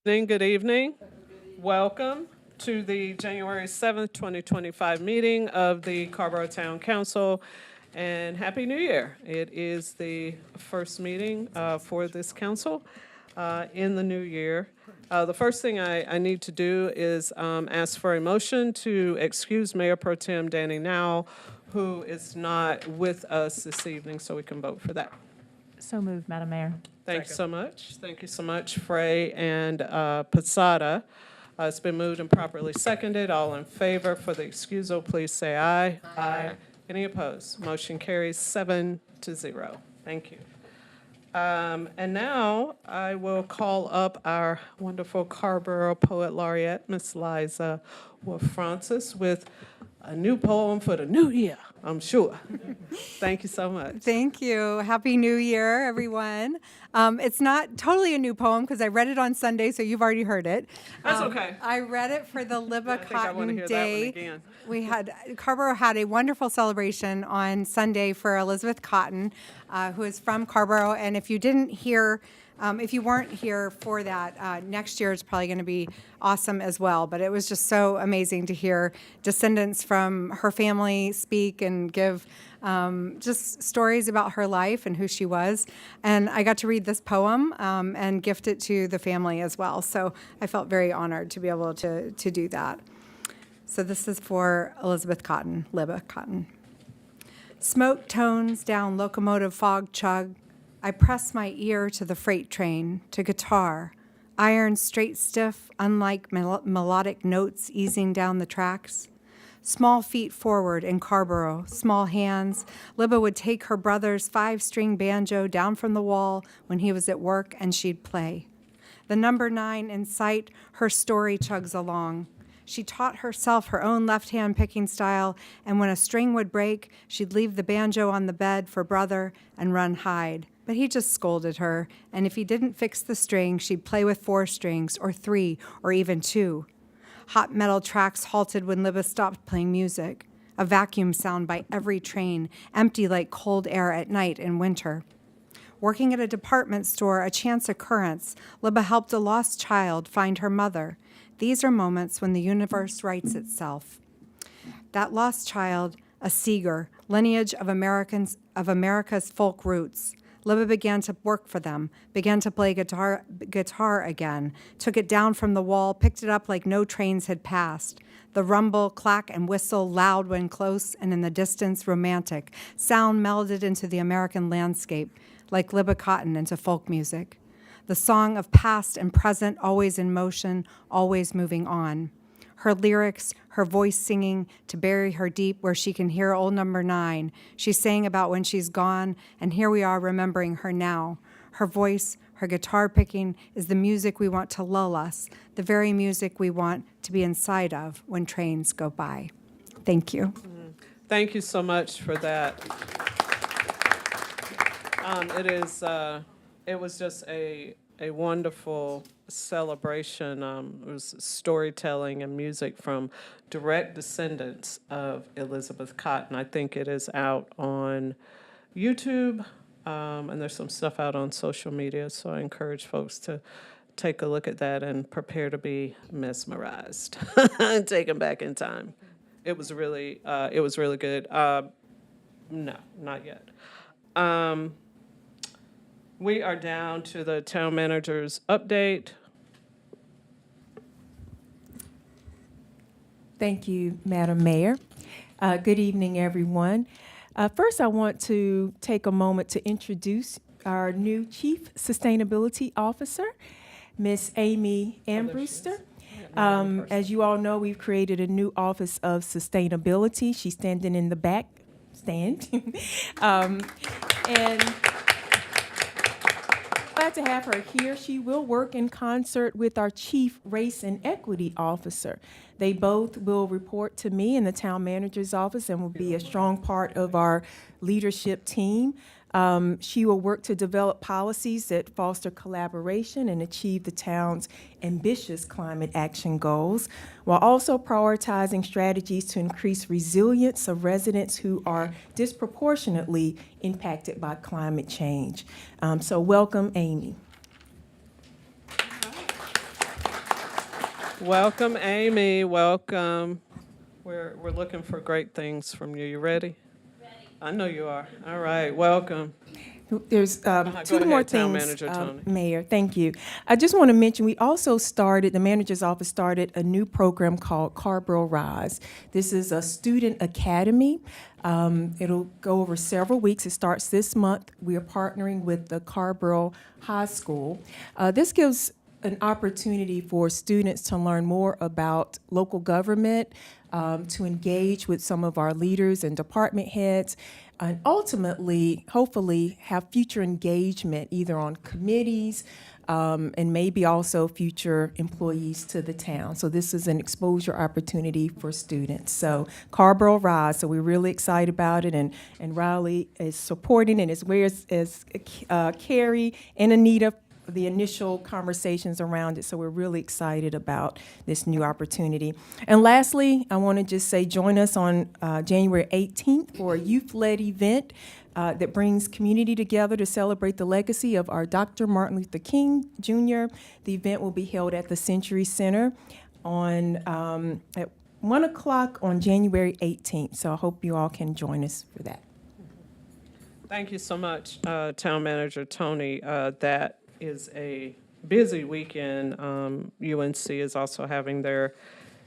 Good evening. Welcome to the January 7th, 2025 meeting of the Carrboro Town Council, and Happy New Year. It is the first meeting for this council in the new year. The first thing I need to do is ask for a motion to excuse Mayor Pro Tem Danny Now, who is not with us this evening, so we can vote for that. So moved, Madam Mayor. Thank you so much. Thank you so much, Frey and Posada. It's been moved and properly seconded. All in favor for the excusal, please say aye. Aye. Any opposed? Motion carries 7-0. Thank you. And now I will call up our wonderful Carrboro Poet Laureate, Miss Liza Francis, with a new poem for the new year, I'm sure. Thank you so much. Thank you. Happy New Year, everyone. It's not totally a new poem because I read it on Sunday, so you've already heard it. That's okay. I read it for the Libba I think I want to Cotton hear Day. that one again. Carrboro had a wonderful celebration on Sunday for Elizabeth Cotton, who is from Carrboro. And if you didn't hear, if you weren't here for that, next year is probably going to be awesome as well. But it was just so amazing to hear descendants from her family speak and give just stories about her life and who she was. And I got to read this poem and gift it to the family as well. So I felt very honored to be able to do that. So this is for Elizabeth Cotton, Libba Cotton. Smoke tones down locomotive fog chug. I press my ear to the freight train, to guitar, iron straight stiff, unlike melodic notes easing down the tracks. Small feet forward in Carrboro, small hands. Libba would take her brother's 5-string banjo down from the wall when he was at work and she'd play. The number 9 in sight, her story chugs along. She taught herself her own left-hand picking style, and when a string would break, she'd leave the banjo on the bed for brother and run hide. But he just scolded her, and if he didn't fix the string, she'd play with 4 strings, or 3, or even 2. Hot metal tracks halted when Libba stopped playing music. A vacuum sound by every train, empty like cold air at night in winter. Working at a department store, a chance occurrence, Libba helped a lost child find her mother. These are moments when the universe writes itself. That lost child, a Seeger, lineage of America's folk roots. Libba began to work for them, began to play guitar again, took it down from the wall, picked it up like no trains had passed. The rumble, clack, and whistle, loud when close, and in the distance, romantic. Sound melded into the American landscape, like Libba Cotton into folk music. The song of past and present, always in motion, always moving on. Her lyrics, her voice singing to bury her deep where she can hear old number 9. She sang about when she's gone, and here we are remembering her now. Her voice, her guitar picking is the music we want to lull us, the very music we want to be inside of when trains go by. Thank you. Thank you so much for that. It was just a wonderful celebration. It was storytelling and music from direct descendants of Elizabeth Cotton. I think it is out on YouTube, and there's some stuff out on social media, so I encourage folks to take a look at that and prepare to be mesmerized, taken back in time. It was really good. No, not yet. We are down to the town manager's update. Thank you, Madam Mayor. Good evening, everyone. First, I want to take a moment to introduce our new Chief Sustainability Officer, Miss Amy Ambrewster. As you all know, we've created a new Office of Sustainability. She's standing in the back stand. And glad to have her here. She will work in concert with our Chief Race and Equity Officer. They both will report to me in the town manager's office and will be a strong part of our leadership team. She will work to develop policies that foster collaboration and achieve the town's ambitious climate action goals, while also prioritizing strategies to increase resilience of residents who are disproportionately impacted by climate change. So welcome, Amy. Welcome, Amy. Welcome. We're looking for great things from you. You ready? Ready. I know you are. All right. Welcome. There's Go two ahead, more Town things, Manager Tony. Mayor. Thank you. I just want to mention we also started, the manager's office started a new program called Carrboro Rise. This is a student academy. It'll go over several weeks. It starts this month. We are partnering with the Carrboro High School. This gives an opportunity for students to learn more about local government, to engage with some of our leaders and department heads, and ultimately, hopefully, have future engagement either on committees and maybe also future employees to the town. So this is an exposure opportunity for students. So Carrboro Rise, so we're really excited about it, and Riley is supporting it, as well as Carrie and Anita, the initial conversations around it, so we're really excited about this new opportunity. And lastly, I want to just say join us on January 18th for a youth-led event that brings community together to celebrate the legacy of our Dr. Martin Luther King Jr. The event will be held at the Century Center on at 1 o'clock on January 18th, so I hope you all can join us for that. Thank you so much, Town Manager Tony. That is a busy weekend. UNC is also having their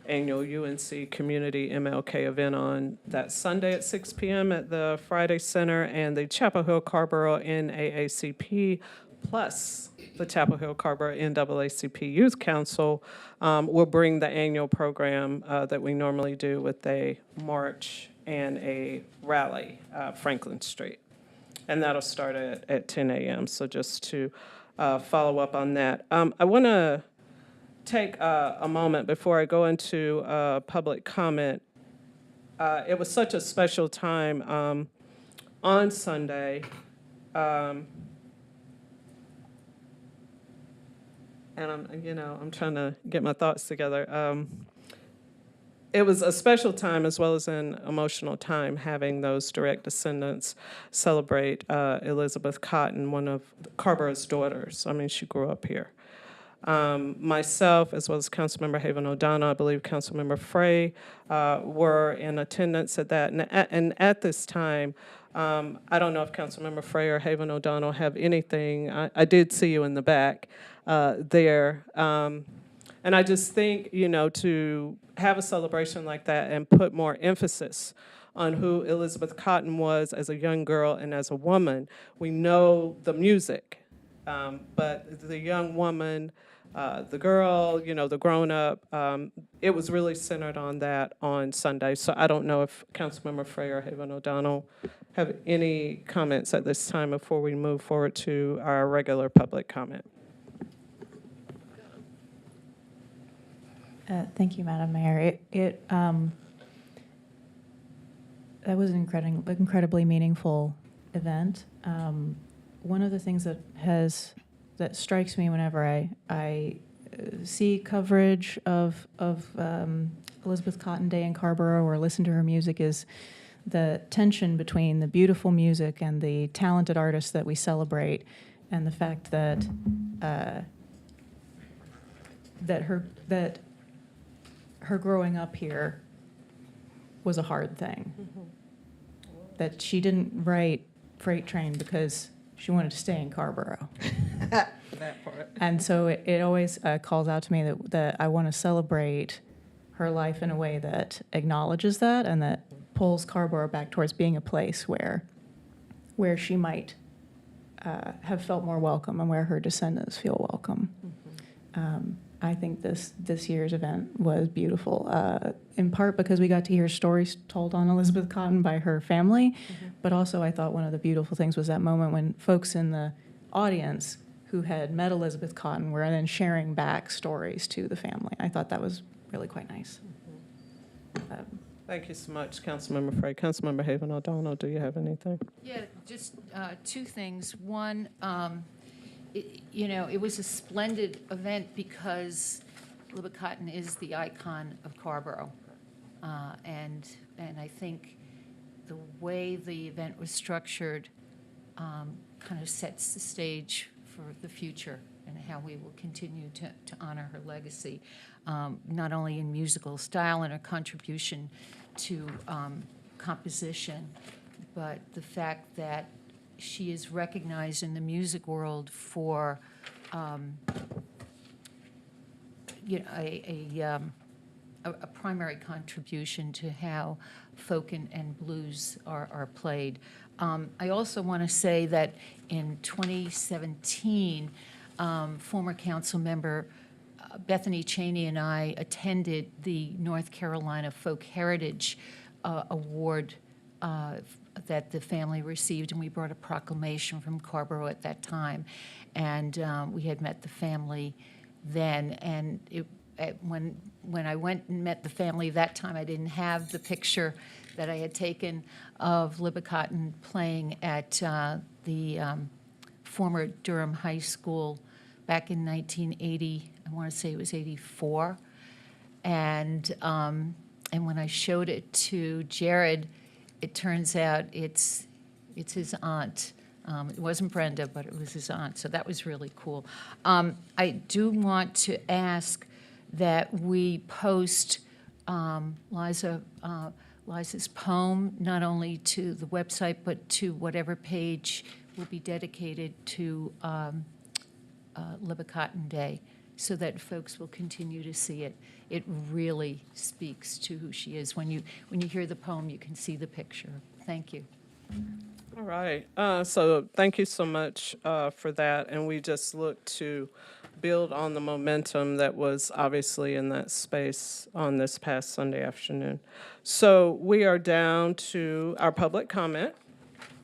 annual UNC Community MLK event on that Sunday at 6 p.m. at the Friday Center, and the Chapel Hill Carrboro NAACP plus the Chapel Hill Carrboro NAACP Youth Council will bring the annual program that we normally do with a march and a rally, Franklin Street. And that'll start at 10 a.m., so just to follow up on that. I want to take a moment before I go into public comment. It was such a special time on Sunday. And I'm trying to get my thoughts together. It was a special time as well as an emotional time having those direct descendants celebrate Elizabeth Cotton, one of Carrboro's daughters. I mean, she grew up here. Myself, as well as Councilmember Haven O'Donnell, I believe Councilmember Frey were in attendance at that. And at this time, I don't know if Councilmember Frey or Haven O'Donnell have anything. I did see you in the back there. And I just think, to have a celebration like that and put more emphasis on who Elizabeth Cotton was as a young girl and as a woman. We know the music, but the young woman, the girl, the grown-up, it was really centered on that on Sunday. So I don't know if Councilmember Frey or Haven O'Donnell have any comments at this time before we move forward to our regular public comment. Thank you, Madam Mayor. That was an incredibly meaningful event. One of the things that strikes me whenever I see coverage of Elizabeth Cotton Day in Carrboro or listen to her music is the tension between the beautiful music and the talented artists that we celebrate, and the fact that her growing up here was a hard thing. Mm-hmm. That she didn't write Freight Train because she wanted to stay in Carrboro. That part. And so it always calls out to me that I want to celebrate her life in a way that acknowledges that and that pulls Carrboro back towards being a place where she might have felt more welcome and where her descendants feel welcome. Mm-hmm. I think this year's event was beautiful, in part because we got to hear stories told on Elizabeth Cotton by her family, mm-hmm. but also I thought one of the beautiful things was that moment when folks in the audience who had met Elizabeth Cotton were then sharing back stories to the family. I thought that was really quite nice. Mm-hmm. Thank you so much, Councilmember Frey. Councilmember Haven O'Donnell, do you have anything? Yeah, just two things. One, it was a splendid event because Elizabeth Cotton is the icon of Carrboro. And I think the way the event was structured kind of sets the stage for the future and how we will continue to honor her legacy, not only in musical style and her contribution to composition, but the fact that she is recognized in the music world for a primary contribution to how folk and blues are played. I also want to say that in 2017, former council member Bethany Cheney and I attended the North Carolina Folk Heritage Award that the family received, and we brought a proclamation from Carrboro at that time. And we had met the family then, and when I went and met the family that time, I didn't have the picture that I had taken of Libba Cotton playing at the former Durham High School back in 1980. I want to say it was 84. And when I showed it to Jared, it turns out it's his aunt. It wasn't Brenda, but it was his aunt, so that was really cool. I do want to ask that we post Liza's poem not only to the website, but to whatever page will be dedicated to Libba Cotton Day, so that folks will continue to see it. It really speaks to who she is. When you hear the poem, you can see the picture. Thank you. All right. So thank you so much for that. And we just look to build on the momentum that was obviously in that space on this past Sunday afternoon. So we are down to our public comment.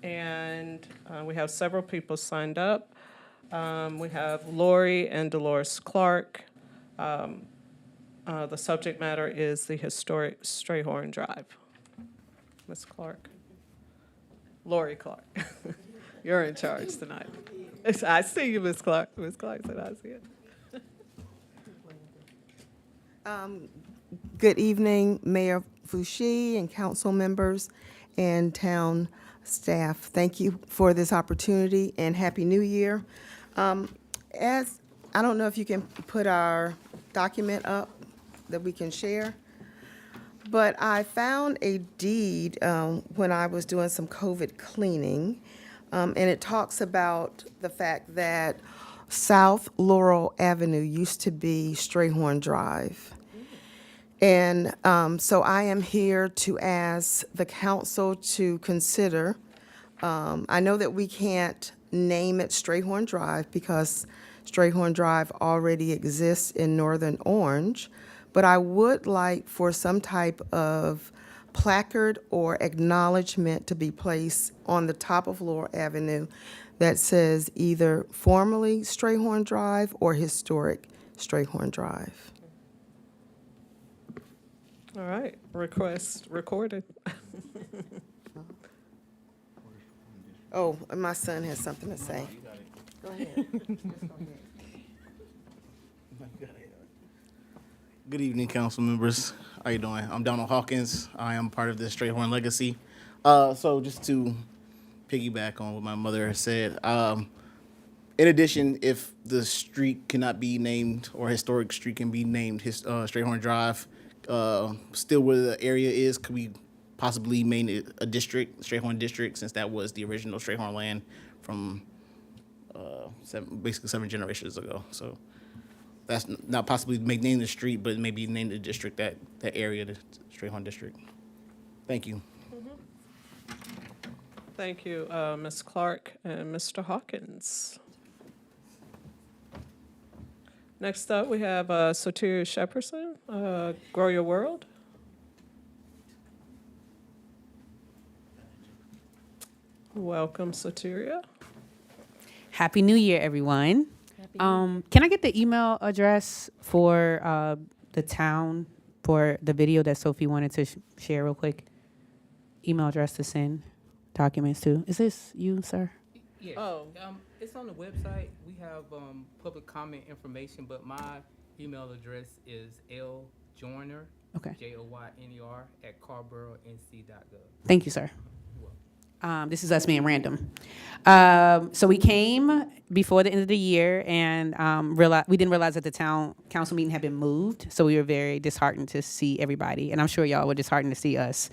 And we have several people signed up. We have Lori and Dolores Clark. The subject matter is the historic Strayhorn Drive. Ms. Clark. Lori Clark. You're in charge tonight. I see you, Ms. Clark. Ms. Clark said I see it. Good evening, Mayor Fouché and council members and town staff. Thank you for this opportunity and Happy New Year. As I don't know if you can put our document up that we can share, but I found a deed when I was doing some COVID cleaning, and it talks about the fact that South Laurel Avenue used to be Strayhorn Drive. And so I am here to ask the council to consider, I know that we can't name it Strayhorn Drive because Strayhorn Drive already exists in Northern Orange, but I would like for some type of placard or acknowledgement to be placed on the top of Laurel Avenue that says either formerly Strayhorn Drive or historic Strayhorn Drive. All right, request recorded. Oh, and my son has something to say. Go ahead. Good evening, council members. How you doing? I'm Donald Hawkins. I am part of the Strayhorn legacy. So just to piggyback on what my mother has said, in addition, if the street cannot be named or historic street can be named Strayhorn Drive, still where the area is, could we possibly make it a district, Strayhorn District, since that was the original Strayhorn land from basically 7 generations ago. So that's not possibly name the street, but maybe name the district, that area, the Strayhorn District. Thank you. Thank you, Ms. Clark and Mr. Hawkins. Next up, we have Soteria Shepperson, Grow Your World. Welcome, Soteria. Happy New Year, everyone. Can I get the email address for the town for the video that Sophie wanted to share real quick? Email address to send documents to. Is this you, sir? Yes. Oh. It's on the website. We have public comment information, but my email address is ljoyner, Okay. JOYNER, @carrboro.nc.gov. Thank you, sir. This is us being random. So we came before the end of the year and we didn't realize that the town council meeting had been moved. So we were very disheartened to see everybody. And I'm sure y'all were disheartened to see us,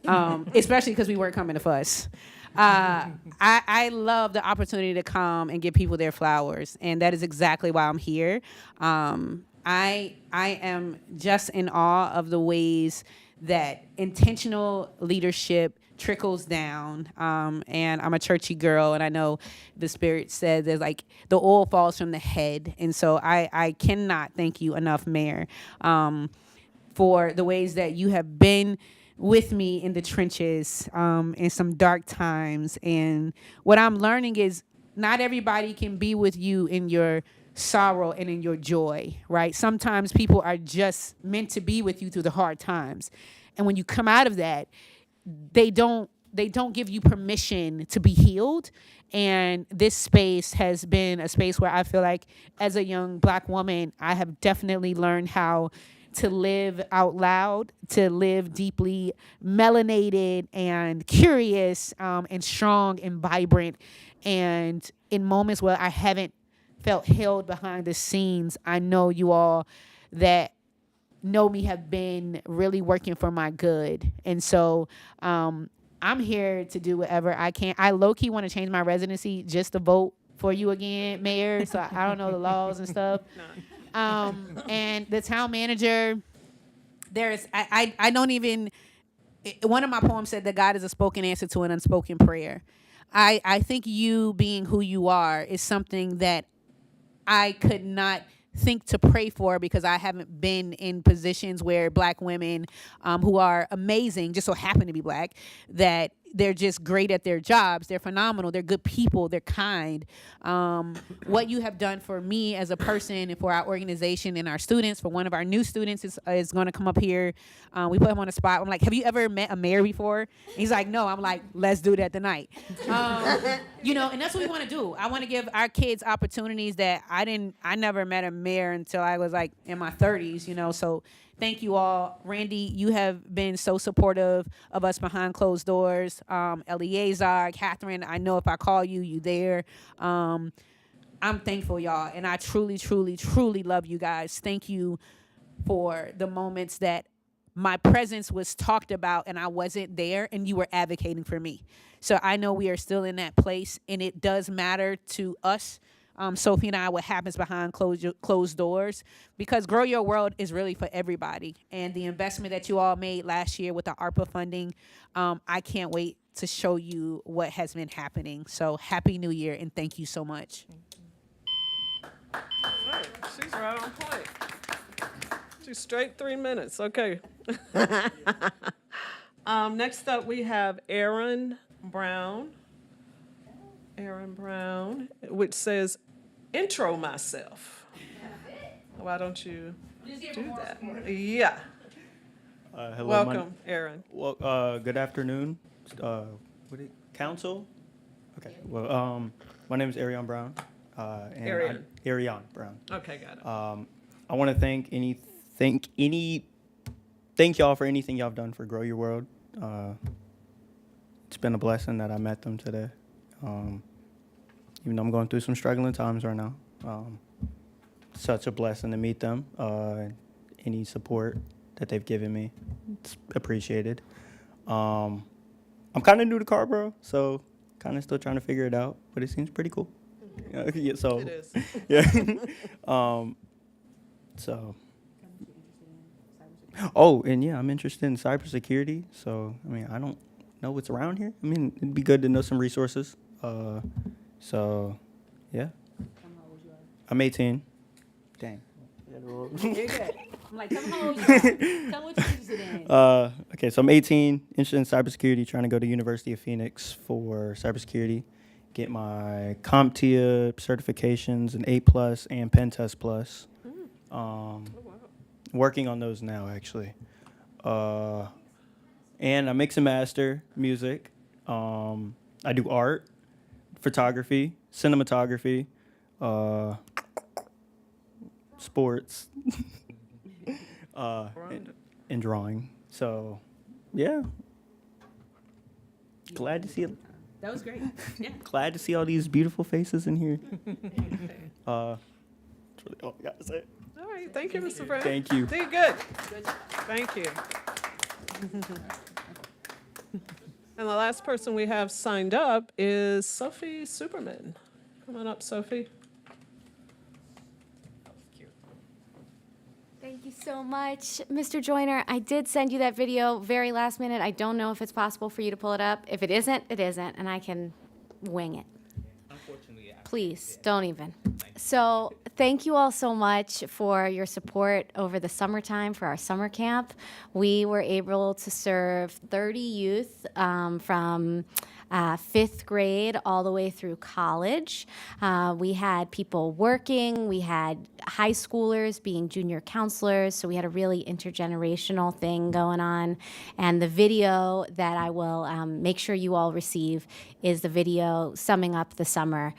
especially because we weren't coming to fuss. I love the opportunity to come and give people their flowers. And that is exactly why I'm here. I am just in awe of the ways that intentional leadership trickles down. And I'm a churchy girl, and I know the Spirit said that like the oil falls from the head. And so I cannot thank you enough, Mayor, for the ways that you have been with me in the trenches in some dark times. And what I'm learning is not everybody can be with you in your sorrow and in your joy, right? Sometimes people are just meant to be with you through the hard times. And when you come out of that, they don't give you permission to be healed. And this space has been a space where I feel like as a young Black woman, I have definitely learned how to live out loud, to live deeply melanated and curious and strong and vibrant. And in moments where I haven't felt held behind the scenes, I know you all that know me have been really working for my good. And so I'm here to do whatever I can. I low-key want to change my residency just to vote for you again, Mayor. So I don't know the laws and stuff. And the town manager, I don't even, one of my poems said that God is a spoken answer to an unspoken prayer. I think you being who you are is something that I could not think to pray for, because I haven't been in positions where Black women who are amazing, just so happen to be Black, that they're just great at their jobs. They're phenomenal. They're good people. They're kind. What you have done for me as a person and for our organization and our students, for one of our new students is going to come up here. We put him on the spot. I'm like, have you ever met a mayor before? And he's like, no. I'm like, let's do that tonight. And that's what we want to do. I want to give our kids opportunities that I never met a mayor until I was like in my 30s, so thank you all. Randy, you have been so supportive of us behind closed doors. Eleazar, Catherine, I know if I call you, you there. I'm thankful, y'all, and I truly, truly, truly love you guys. Thank you for the moments that my presence was talked about and I wasn't there, and you were advocating for me. So I know we are still in that place, and it does matter to us, Sophie and I, what happens behind closed doors, because Grow Your World is really for everybody. And the investment that you all made last year with the ARPA funding, I can't wait to show you what has been happening. So Happy New Year, and thank you so much. All right, she's right on point. She's straight 3 minutes. Okay. Next up, we have Aaron Brown. Aaron Brown, which says, intro myself. Why don't you do that? Yeah. Hello, Welcome, Aaron. Well, good afternoon, council. Okay. Well, my name is Arion Brown. Arion Brown. Okay, got it. I want to thank y'all for anything y'all have done for Grow Your World. It's been a blessing that I met them today. Even though I'm going through some struggling times right now, such a blessing to meet them. Any support that they've given me, it's appreciated. I'm kind of new to Carrboro, so kind of still trying to figure it out, but it seems pretty cool. Yeah, so It is. yeah. Oh, and yeah, I'm interested in cybersecurity. So I mean, I don't know what's around here. I mean, it'd be good to know some resources. So, yeah. I'm 18. Dang. You're good. I'm like, tell me how old you are. Tell me what you're interested in. Okay, so I'm 18, interested in cybersecurity, trying to go to University of Phoenix for cybersecurity, get my CompTIA certifications, an A+ and Pen Test Plus. Working on those now, actually. And I mix and master music. I do art, photography, cinematography, sports, and drawing. So, yeah. Glad to see That was great. Yeah. Glad to see all these beautiful faces in here. That's really all I got to say. All right, thank you, Mr. Brown. Thank you. Did good. Thank you. And the last person we have signed up is Sophie Superman. Come on up, Sophie. Thank you so much, Mr. Joyner. I did send you that video very last minute. I don't know if it's possible for you to pull it up. If it isn't, and I can wing it. Unfortunately, Please, don't even. So thank you all so much for your support over the summertime for our summer camp. We were able to serve 30 youth from 5th grade all the way through college. We had people working. We had high schoolers being junior counselors. So we had a really intergenerational thing going on. And the video that I will make sure you all receive is the video summing up the summer.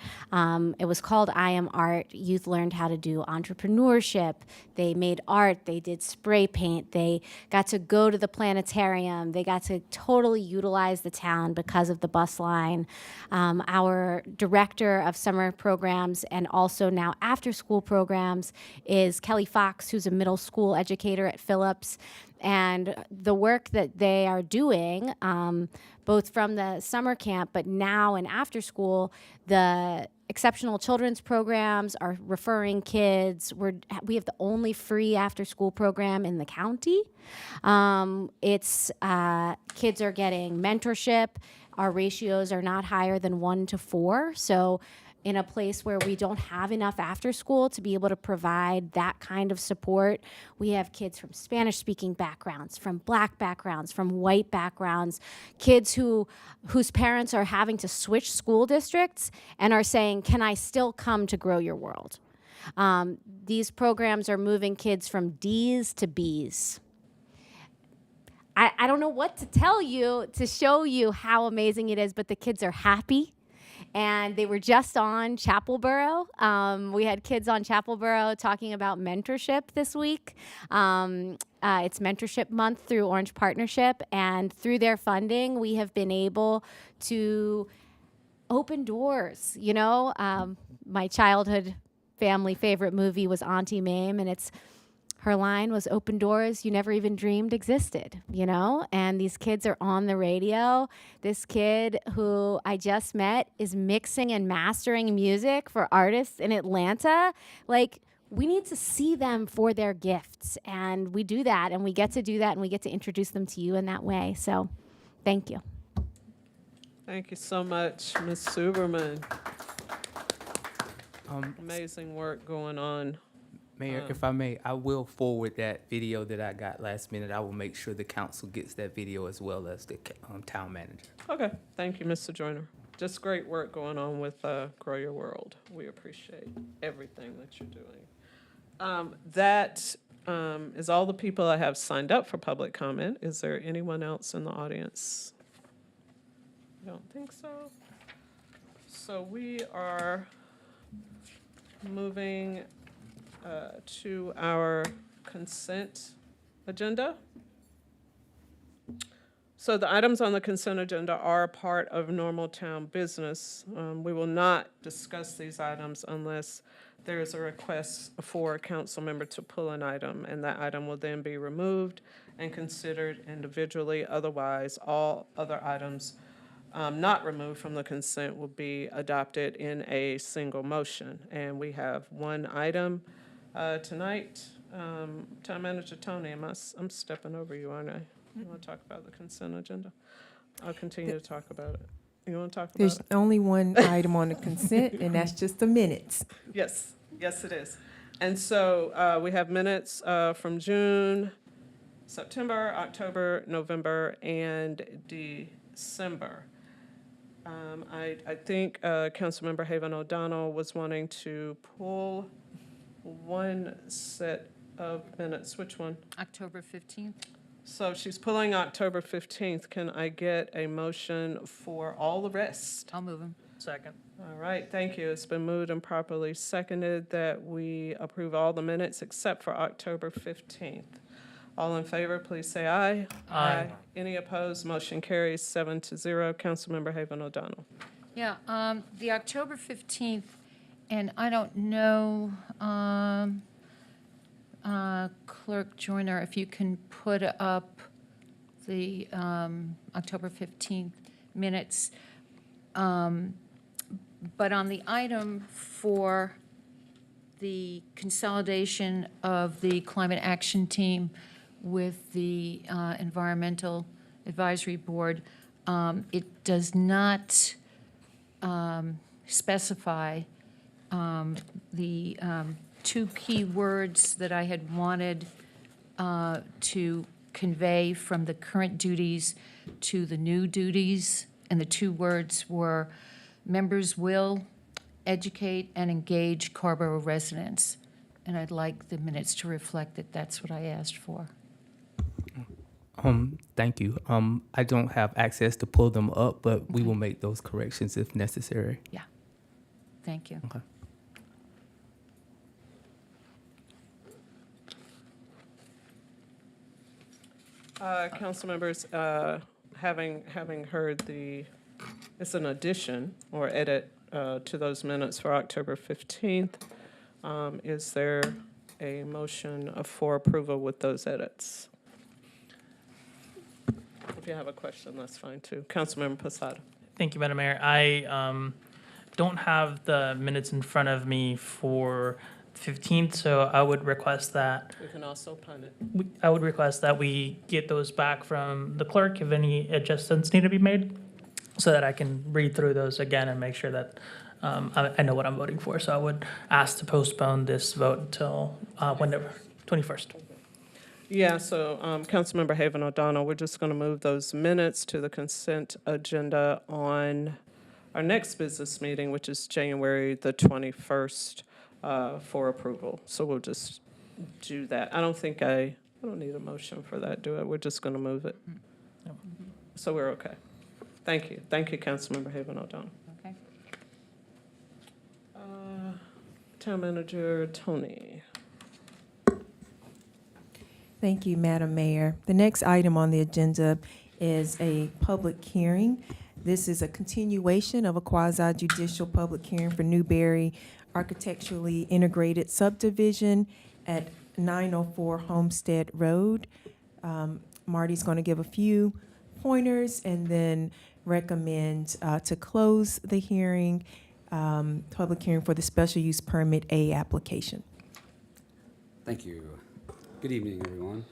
It was called I Am Art. Youth learned how to do entrepreneurship. They made art. They did spray paint. They got to go to the planetarium. They got to totally utilize the town because of the bus line. Our director of summer programs and also now after school programs is Kelly Fox, who's a middle school educator at Phillips. And the work that they are doing, both from the summer camp, but now and after school, the exceptional children's programs are referring kids. We have the only free after-school program in the county. Kids are getting mentorship. Our ratios are not higher than 1 to 4. So in a place where we don't have enough after school to be able to provide that kind of support, we have kids from Spanish-speaking backgrounds, from Black backgrounds, from white backgrounds, kids whose parents are having to switch school districts and are saying, can I still come to Grow Your World? These programs are moving kids from D's to B's. I don't know what to tell you to show you how amazing it is, but the kids are happy. And they were just on Carrboro. We had kids on Carrboro talking about mentorship this week. It's Mentorship Month through Orange Partnership. And through their funding, we have been able to open doors. You know, my childhood family favorite movie was Auntie Mame, and her line was open doors you never even dreamed existed, you know? And these kids are on the radio. This kid who I just met is mixing and mastering music for artists in Atlanta. Like, we need to see them for their gifts. And we do that, and we get to do that, and we get to introduce them to you in that way. So thank you. Thank you so much, Ms. Superman. Amazing work going on. Mayor, if I may, I will forward that video that I got last minute. I will make sure the council gets that video as well as the town manager. Okay, thank you, Mr. Joyner. Just great work going on with Grow Your World. We appreciate everything that you're doing. That is all the people I have signed up for public comment. Is there anyone else in the audience? I don't think so. So we are moving to our consent agenda. So the items on the consent agenda are a part of normal town business. We will not discuss these items unless there is a request for a council member to pull an item, and that item will then be removed and considered individually. Otherwise, all other items not removed from the consent will be adopted in a single motion. And we have one item tonight. Town Manager Tony, I'm stepping over you, aren't I? You want to talk about the consent agenda? I'll continue to talk about it. You want to talk about There's it? only one item on the consent, and that's just the minutes. Yes, yes, it is. And so we have minutes from June, September, October, November, and December. I think Councilmember Haven O'Donnell was wanting to pull one set of minutes. Which one? October 15th. So she's pulling October 15th. Can I get a motion for all the rest? I'll move them. Second. All right, thank you. It's been moved and properly seconded that we approve all the minutes except for October 15th. All in favor, please say aye. Aye. Any opposed? Motion carries 7-0. Councilmember Haven O'Donnell. Yeah, the October 15th, and I don't know, Clerk Joyner, if you can put up the October 15th minutes. But on the item for the consolidation of the Climate Action Team with the Environmental Advisory Board, it does not specify the two key words that I had wanted to convey from the current duties to the new duties, and the two words were members will educate and engage Carrboro residents. And I'd like the minutes to reflect that that's what I asked for. Thank you. I don't have access to pull them up, but we will make those corrections if necessary. Yeah. Thank you. Okay. Council members, having heard it's an addition or edit to those minutes for October 15th. Is there a motion for approval with those edits? If you have a question, that's fine too. Councilmember Posada. Thank you, Madam Mayor. I don't have the minutes in front of me for 15th, so I would request that We can also punt it. we get those back from the clerk if any adjustments need to be made, so that I can read through those again and make sure that I know what I'm voting for. So I would ask to postpone this vote until whenever, 21st. Yeah, so Councilmember Haven O'Donnell, we're just going to move those minutes to the consent agenda on our next business meeting, which is January the 21st, for approval. So we'll just do that. I don't need a motion for that, do I? We're just going to move it. So we're okay. Thank you. Thank you, Councilmember Haven O'Donnell. Okay. Town Manager Tony. Thank you, Madam Mayor. The next item on the agenda is a public hearing. This is a continuation of a quasi-judicial public hearing for Newberry Architecturally Integrated Subdivision at 904 Homestead Road. Marty's going to give a few pointers and then recommend to close the hearing, public hearing for the special use permit A application. Thank you. Good evening, everyone.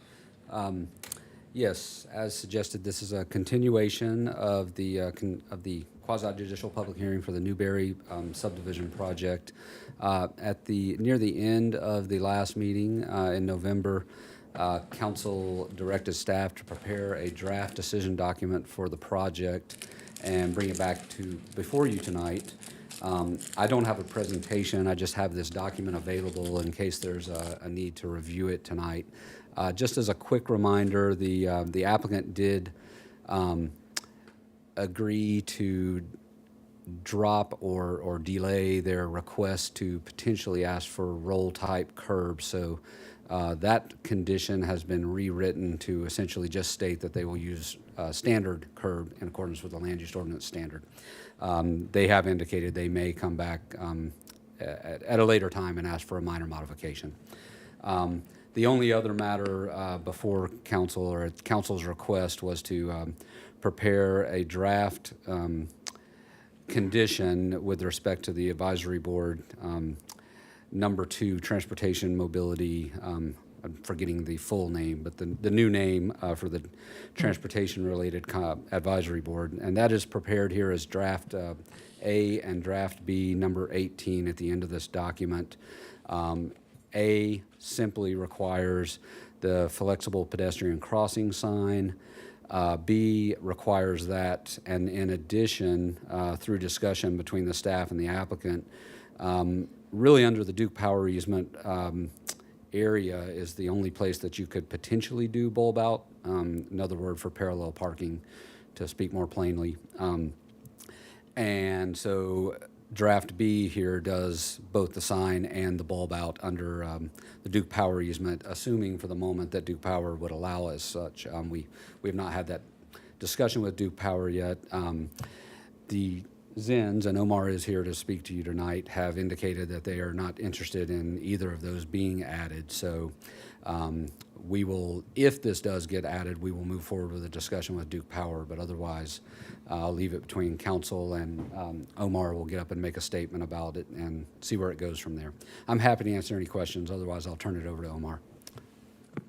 Yes, as suggested, this is a continuation of the quasi-judicial public hearing for the Newberry subdivision project. Near the end of the last meeting in November, Council directed staff to prepare a draft decision document for the project and bring it back before you tonight. I don't have a presentation. I just have this document available in case there's a need to review it tonight. Just as a quick reminder, the applicant did agree to drop or delay their request to potentially ask for roll-type curbs. So that condition has been rewritten to essentially just state that they will use standard curb in accordance with the land use ordinance standard. They have indicated they may come back at a later time and ask for a minor modification. The only other matter before council or at council's request was to prepare a draft condition with respect to the advisory board, number 2, transportation mobility. I'm forgetting the full name, but the new name for the transportation-related advisory board, and that is prepared here as draft A and draft B, number 18 at the end of this document. A simply requires the flexible pedestrian crossing sign. B requires that, and in addition, through discussion between the staff and the applicant, really under the Duke Power easement area is the only place that you could potentially do bulb out, another word for parallel parking, to speak more plainly. And so Draft B here does both the sign and the bulb out under the Duke Power easement, assuming for the moment that Duke Power would allow as such. We have not had that discussion with Duke Power yet. The Zins, and Omar is here to speak to you tonight, have indicated that they are not interested in either of those being added. So we will, if this does get added, we will move forward with a discussion with Duke Power, but otherwise I'll leave it between council and Omar will get up and make a statement about it and see where it goes from there. I'm happy to answer any questions, otherwise I'll turn it over to Omar.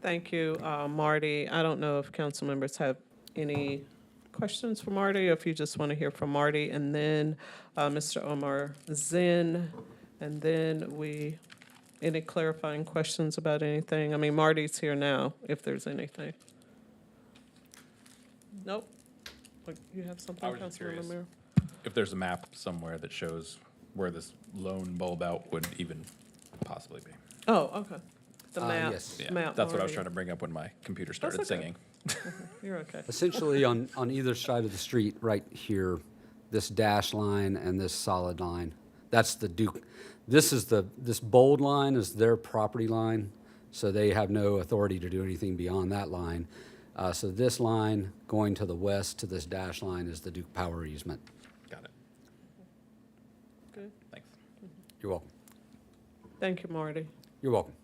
Thank you, Marty. I don't know if council members have any questions for Marty, or if you just want to hear from Marty, and then Mr. Omar Zinn, and then any clarifying questions about anything? I mean, Marty's here now, if there's anything. Nope. You have something, I was just Councilmember curious Miro? if there's a map somewhere that shows where this lone bulb out would even possibly be. Oh, okay. The map. Yes. Yeah, Map, that's what I was Marty. trying to bring up when my computer started okay. singing. You're okay. Essentially, on either side of the street, right here, this dash line and this solid line, that's the Duke. This bold line is their property line, so they have no authority to do anything beyond that line. So this line going to the west to this dash line is the Duke Power easement. Got it. Good. Thanks. You're welcome. Thank you, Marty. You're welcome.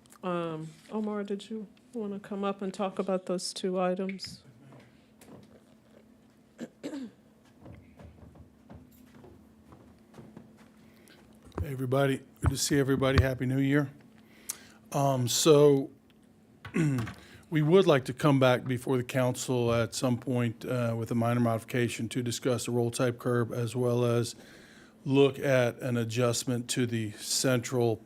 Omar, did you want to come up and talk about those two items? Hey, everybody, good to see everybody. Happy New Year. So we would like to come back before the council at some point with a minor modification to discuss the roll type curb, as well as look at an adjustment to the central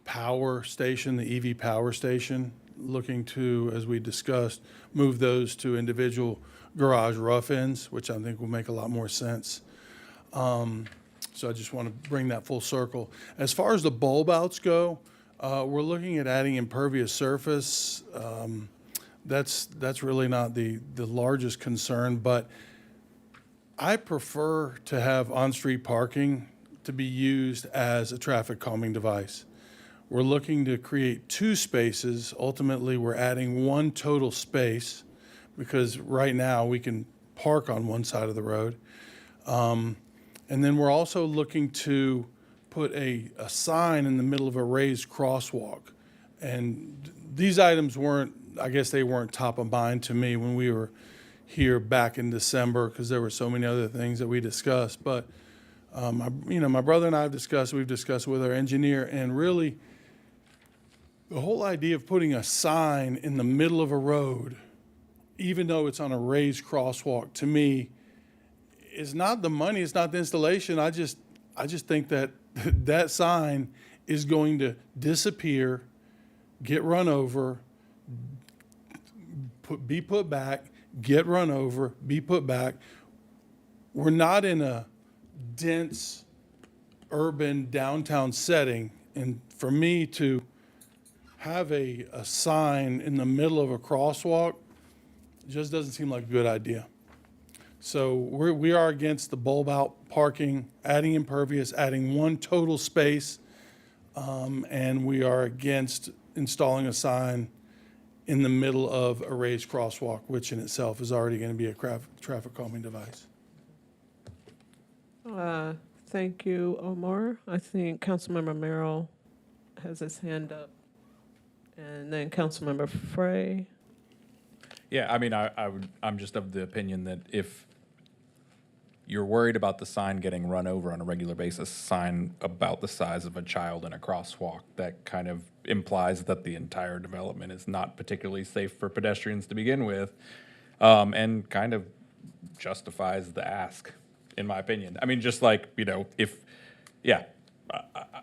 power station, the EV power station, looking to, as we discussed, move those to individual garage rough ends, which I think will make a lot more sense. So I just want to bring that full circle. As far as the bulb outs go, we're looking at adding impervious surface. That's really not the largest concern, but I prefer to have on-street parking to be used as a traffic calming device. We're looking to create 2 spaces. Ultimately, we're adding 1 total space because right now we can park on one side of the road. And then we're also looking to put a sign in the middle of a raised crosswalk. And these items I guess they weren't top of mind to me when we were here back in December because there were so many other things that we discussed. But, my brother and I we've discussed with our engineer, and really the whole idea of putting a sign in the middle of a road, even though it's on a raised crosswalk, to me, is not the money, it's not the installation. I just think that that sign is going to disappear, get run over, be put back, get run over, be put back. We're not in a dense urban downtown setting, and for me to have a sign in the middle of a crosswalk just doesn't seem like a good idea. So we are against the bulb out parking, adding impervious, adding 1 total space, and we are against installing a sign in the middle of a raised crosswalk, which in itself is already going to be a traffic calming device. Thank you, Omar. I think Councilmember Merrill has his hand up. And then Councilmember Frey. Yeah, I mean, I'm just of the opinion that if you're worried about the sign getting run over on a regular basis, sign about the size of a child in a crosswalk, that kind of implies that the entire development is not particularly safe for pedestrians to begin with, and kind of justifies the ask, in my opinion. I mean, just like,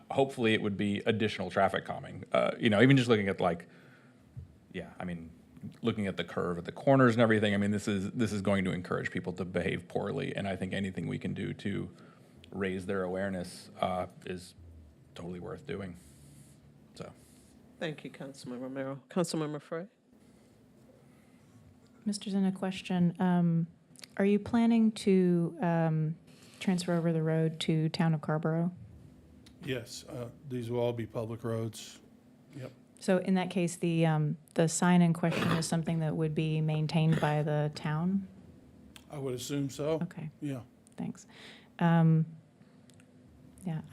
hopefully it would be additional traffic calming. Even just looking at looking at the curve at the corners and everything, I mean, this is going to encourage people to behave poorly, and I think anything we can do to raise their awareness is totally worth doing. So, Thank you, Councilmember Merrill. Councilmember Frey? Mr. Zinn, a question. Are you planning to transfer over the road to Town of Carrboro? Yes, these will all be public roads. Yep. So in that case, the sign in question is something that would be maintained by the town? I would assume so. Okay, Yeah. thanks. Yeah,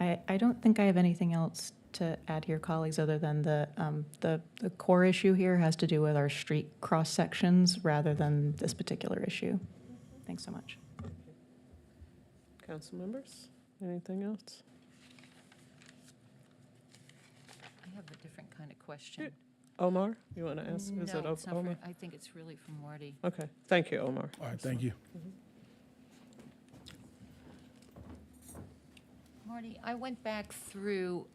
I don't think I have anything else to add here, colleagues, other than the core issue here has to do with our street cross sections rather than this particular issue. Thanks so much. Council members, anything else? I have a different kind of question. Omar, you want to ask? Is it No, it's not Omar? I think it's really from Marty. Okay, thank you, Omar. All right, thank you. Marty, I went back through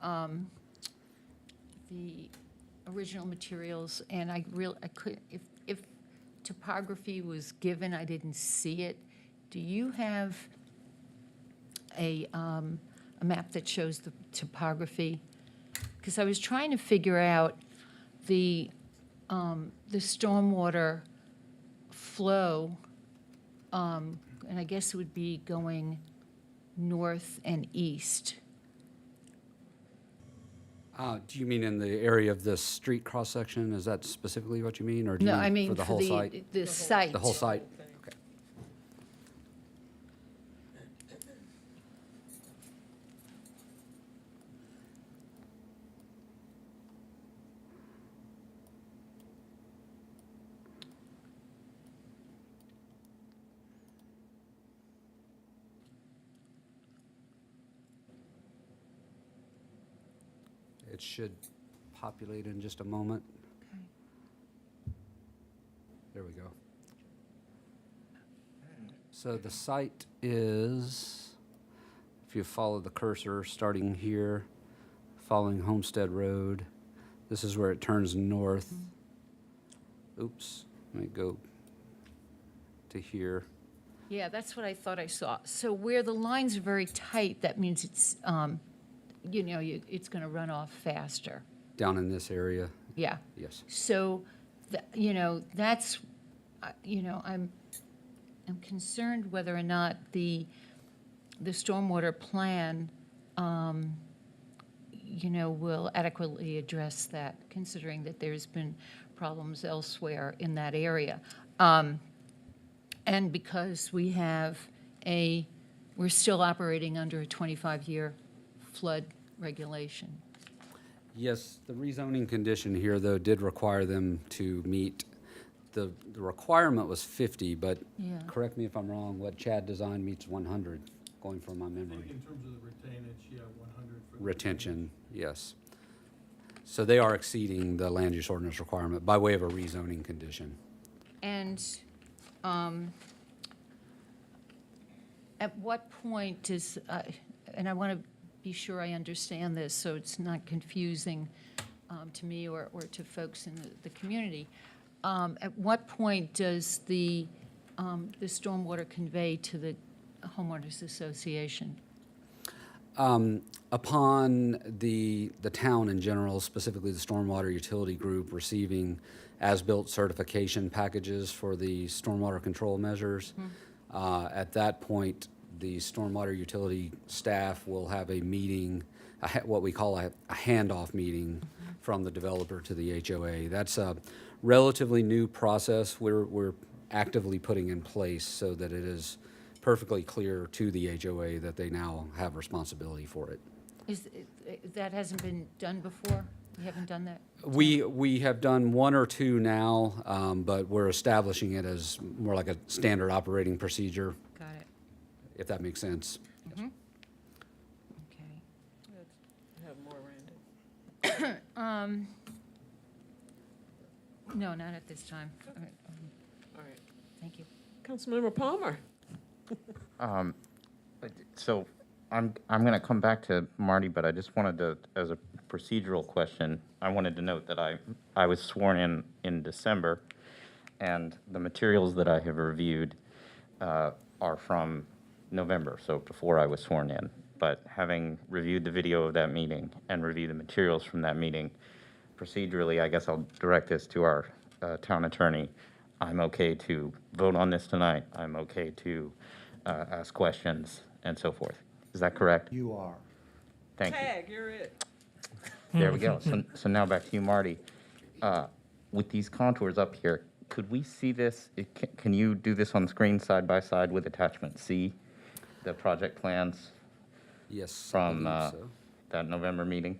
the original materials, and I could, if topography was given, I didn't see it. Do you have a map that shows the topography? Because I was trying to figure out the stormwater flow, and I guess it would be going north and east. Do you mean in the area of the street cross-section? Is that specifically what you mean, or do you No, I mean mean for the whole site? the site. The whole site? Okay. It should populate in just a moment. Okay. There we go. So the site is, if you follow the cursor, starting here, following Homestead Road, this is where it turns north. Oops, let me go to here. Yeah, that's what I thought I saw. So where the lines are very tight, that means it's, it's going to run off faster. Down in this area, Yeah. yes. So, that's, I'm concerned whether or not the stormwater plan, will adequately address that, considering that there's been problems elsewhere in that area. And because we're still operating under a 25-year flood regulation. Yes, the rezoning condition here, though, did require them to meet, the requirement was 50, but Yeah. correct me if I'm wrong, what Chad designed meets 100, going from my I think memory. in terms of the retainage, yeah, 100 for the Retention, yes. So they are exceeding the land use ordinance requirement by way of a rezoning condition. And at what point does, and I want to be sure I understand this so it's not confusing to me or to folks in the community, at what point does the stormwater convey to the homeowners association? Upon the town in general, specifically the stormwater utility group, receiving as-built certification packages for the stormwater control measures, at that point, the stormwater utility staff will have a meeting, what we call a handoff meeting from the developer to the HOA. That's a relatively new process we're actively putting in place so that it is perfectly clear to the HOA that they now have responsibility for it. That hasn't been done before? You haven't done that? We have done one or two now, but we're establishing it as more like a standard operating procedure, Got it. if that makes sense. Okay. Have more, Randy. No, not at this time. All right. Thank you. Councilmember Palmer. So I'm going to come back to Marty, but I just wanted to, as a procedural question, I wanted to note that I was sworn in December, and the materials that I have reviewed are from November, so before I was sworn in. But having reviewed the video of that meeting and reviewed the materials from that meeting, procedurally, I guess I'll direct this to our town attorney. I'm okay to vote on this tonight. I'm okay to ask questions and so forth. Is that correct? You are. Thank you. Tag, you're it. There we go. So now back to you, Marty. With these contours up here, could we see this? Can you do this on screen side by side with attachment C, the project plans Yes, I from believe so. that November meeting?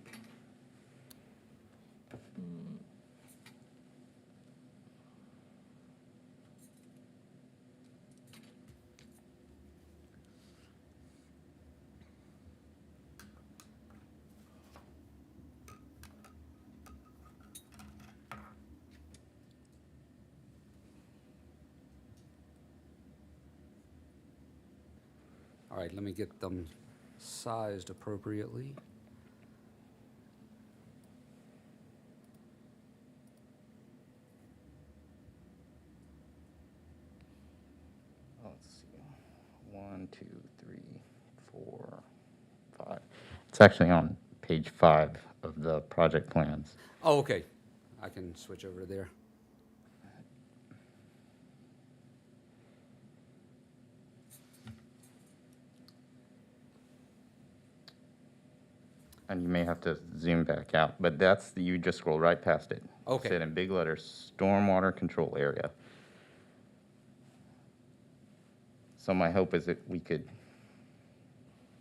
All right, let me get them sized appropriately. Let's see. 1, 2, 3, 4, 5. It's actually on page 5 of the project plans. Oh, okay. I can switch over to there. And you may have to zoom back out, but you just scroll right past it. Okay. It said in big letters, stormwater control area. So my hope is that we could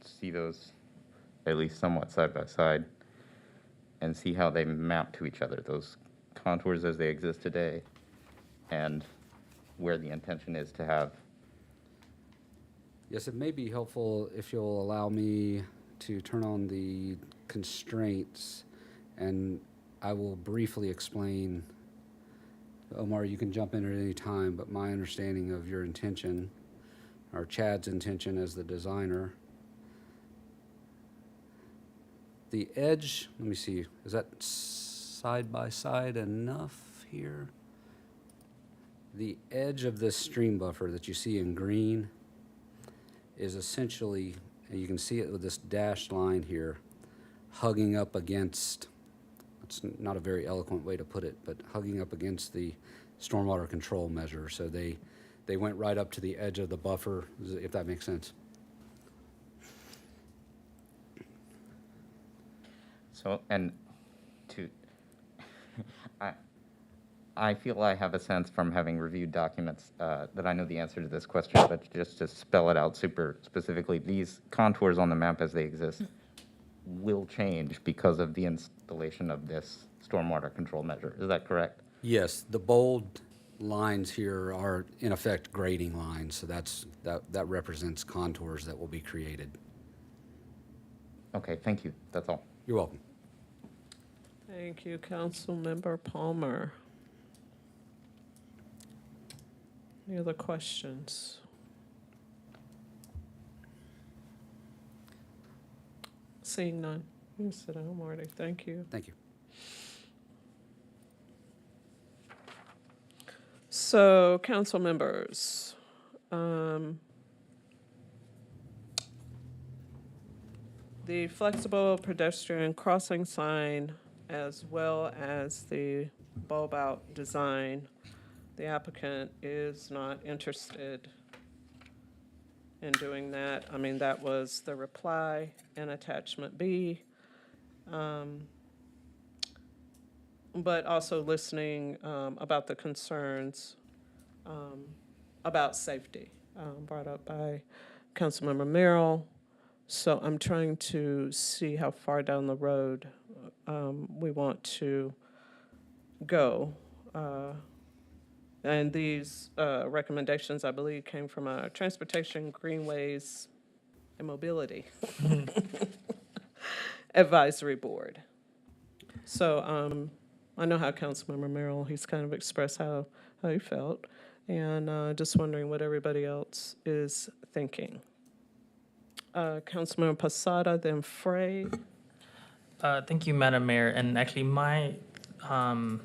see those at least somewhat side by side and see how they map to each other, those contours as they exist today, and where the intention is to have. Yes, it may be helpful if you'll allow me to turn on the constraints, and I will briefly explain. Omar, you can jump in at any time, but my understanding of your intention, or Chad's intention as the designer, the edge, let me see, is that side by side enough here? The edge of this stream buffer that you see in green is essentially, and you can see it with this dashed line here, hugging up against, it's not a very eloquent way to put it, but hugging up against the stormwater control measure. So they went right up to the edge of the buffer, if that makes sense. So, and I feel I have a sense from having reviewed documents that I know the answer to this question, but just to spell it out super specifically, these contours on the map as they exist will change because of the installation of this stormwater control measure. Is that correct? Yes, the bold lines here are in effect grading lines, so that represents contours that will be created. Okay, thank you. That's all. You're welcome. Thank you, Councilmember Palmer. Any other questions? Seeing none. You can sit down, Marty. Thank you. Thank you. So, council members, the flexible pedestrian crossing sign, as well as the bulb out design, the applicant is not interested in doing that. I mean, that was the reply in attachment B. But also listening about the concerns about safety brought up by Councilmember Merrill. So I'm trying to see how far down the road we want to go. And these recommendations, I believe, came from a Transportation, Greenways, and Mobility Advisory Board. So I know how Councilmember Merrill, he's kind of expressed how he felt, and just wondering what everybody else is thinking. Councilmember Posada, then Frey. Thank you, Madam Mayor. And actually, my kind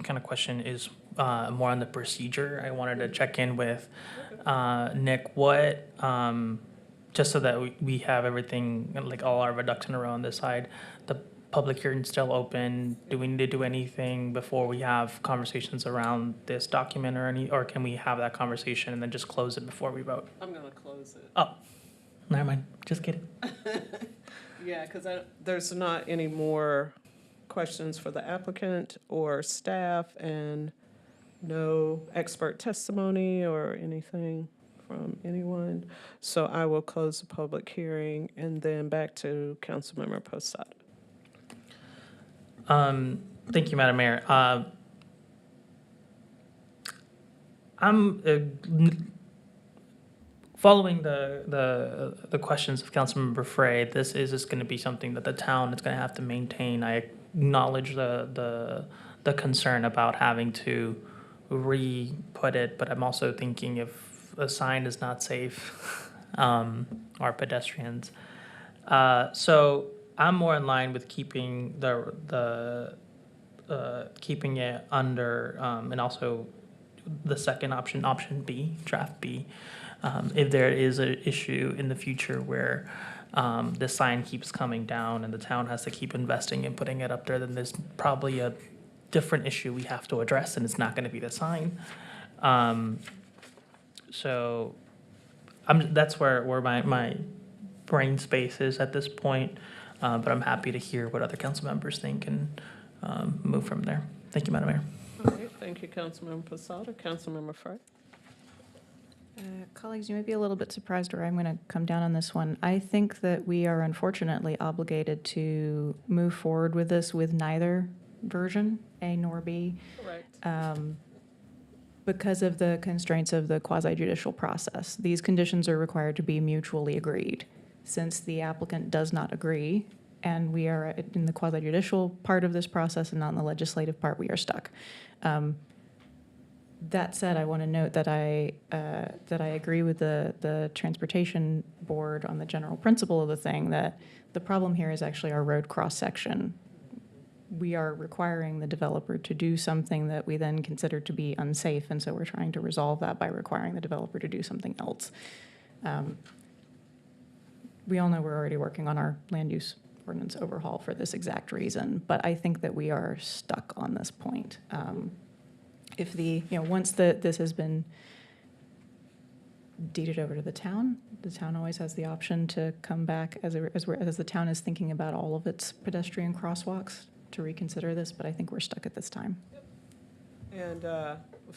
of question is more on the procedure. I wanted to check in with Nick. What, just so that we have everything, like all our ducks in a row on this side, the public hearing still open? Do we need to do anything before we have conversations around this document or can we have that conversation and then just close it before we vote? I'm going to close it. Oh, Never mind. Just kidding. Yeah, because there's not any more questions for the applicant or staff, and no expert testimony or anything from anyone. So I will close the public hearing, and then back to Councilmember Posada. Thank you, Madam Mayor. I'm following the questions of Councilmember Frey. This is just going to be something that the town is going to have to maintain. I acknowledge the concern about having to re-put it, but I'm also thinking if a sign is not safe, or pedestrians. So I'm more in line with keeping keeping it under, and also the second option, option B, draft B. If there is an issue in the future where the sign keeps coming down and the town has to keep investing and putting it up there, then there's probably a different issue we have to address, and it's not going to be the sign. So that's where my brain space is at this point, but I'm happy to hear what other council members think and move from there. Thank you, Madam Mayor. All right, thank you, Councilmember Posada. Councilmember Frey. Colleagues, you may be a little bit surprised where I'm going to come down on this one. I think that we are unfortunately obligated to move forward with this with neither version, A nor B. Correct. Because of the constraints of the quasi-judicial process. These conditions are required to be mutually agreed. Since the applicant does not agree, and we are in the quasi-judicial part of this process and not in the legislative part, we are stuck. That said, I want to note that I agree with the Transportation Board on the general principle of the thing, that the problem here is actually our road cross-section. We are requiring the developer to do something that we then consider to be unsafe, and so we're trying to resolve that by requiring the developer to do something else. We all know we're already working on our land use ordinance overhaul for this exact reason, but I think that we are stuck on this point. If once this has been deeded over to the town always has the option to come back as the town is thinking about all of its pedestrian crosswalks to reconsider this, but I think we're stuck at this time. And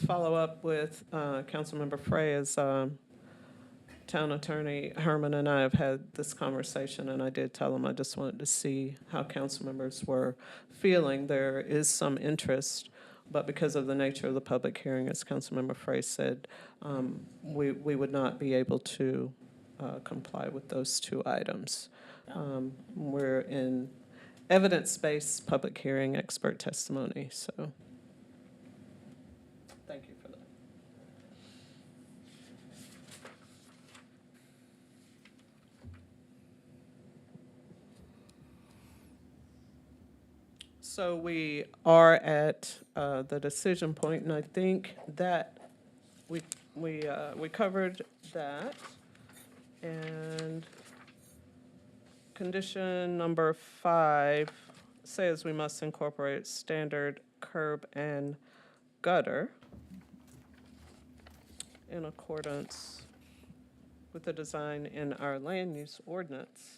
follow up with Councilmember Frey as Town Attorney Herman and I have had this conversation, and I did tell him I just wanted to see how council members were feeling. There is some interest, but because of the nature of the public hearing, as Councilmember Frey said, we would not be able to comply with those two items. We're in evidence-based public hearing, expert testimony, so thank you for that. So we are at the decision point, and I think that we covered that. And condition number 5 says we must incorporate standard curb and gutter in accordance with the design in our land use ordinance.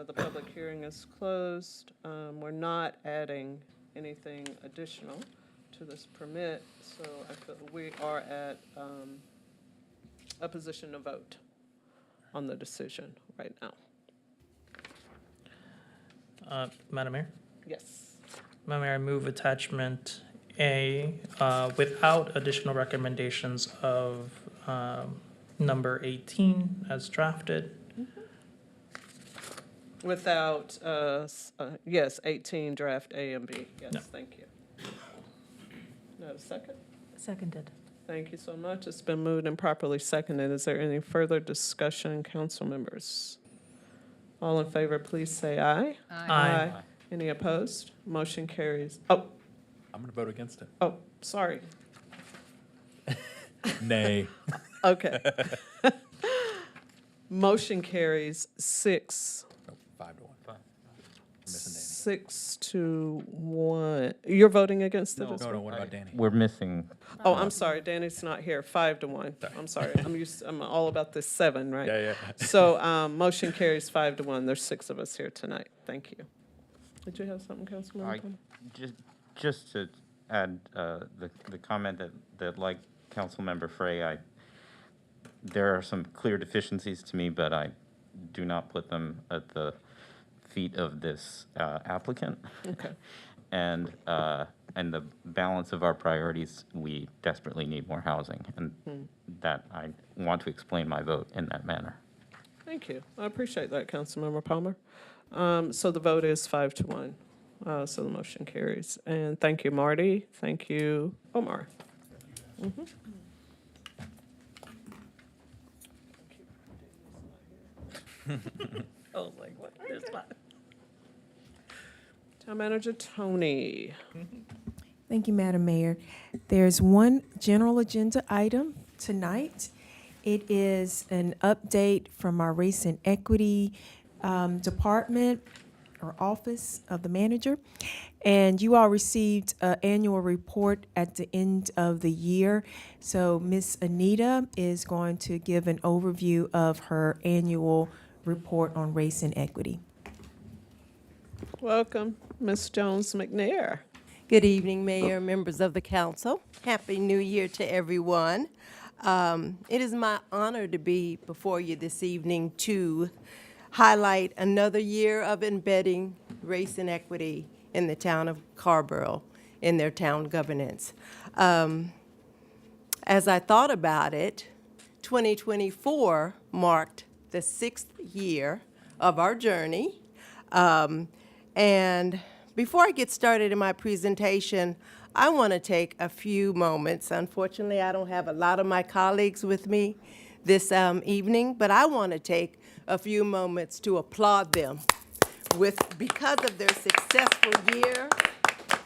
The public hearing is closed. We're not adding anything additional to this permit, so I feel we are at a position to vote on the decision right now. Madam Mayor? Yes. Madam Mayor, I move attachment A without additional recommendations of number 18 as drafted. Without, yes, 18 draft A and B. Yes, No. thank you. No, a second? Seconded. Thank you so much. It's been moved and properly seconded. Is there any further discussion, council members? All in favor, please say aye. Aye. Any opposed? Motion carries. Oh, I'm going to vote against it. oh, sorry. Nay. Okay. Motion carries 6. Nope, 5 to 1. We're missing 6-1. You're voting against it as No, well? what about Danny? We're missing. Oh, I'm sorry, Danny's not here, 5-1. I'm sorry, I'm all about this 7, right? Yeah. So, motion carries 5-1. There's 6 of us here tonight. Thank you. Did you have something, Councilmember Thomas? Just to add the comment that like Councilmember Frey, there are some clear deficiencies to me, but I do not put them at the feet of this applicant. Okay. And the balance of our priorities, we desperately need more housing, and that I want to explain my vote in that manner. Thank you. I appreciate that, Councilmember Palmer. So the vote is 5-1. So the motion carries. And thank you, Marty. Thank you, Omar. Mhm. Oh, like what? There's one. Town Manager Tony. Thank you, Madam Mayor. There's one general agenda item tonight. It is an update from our Race and Equity Department or Office of the Manager. And you all received an annual report at the end of the year. So Ms. Anita is going to give an overview of her annual report on race and equity. Welcome, Ms. Jones McNair. Good evening, Mayor, members of the council. Happy New Year to everyone. It is my honor to be before you this evening to highlight another year of embedding race and equity in the town of Carrboro in their town governance. As I thought about it, 2024 marked the 6th year of our journey. And before I get started in my presentation, I want to take a few moments. Unfortunately, I don't have a lot of my colleagues with me this evening, but I want to take a few moments to applaud them because of their successful year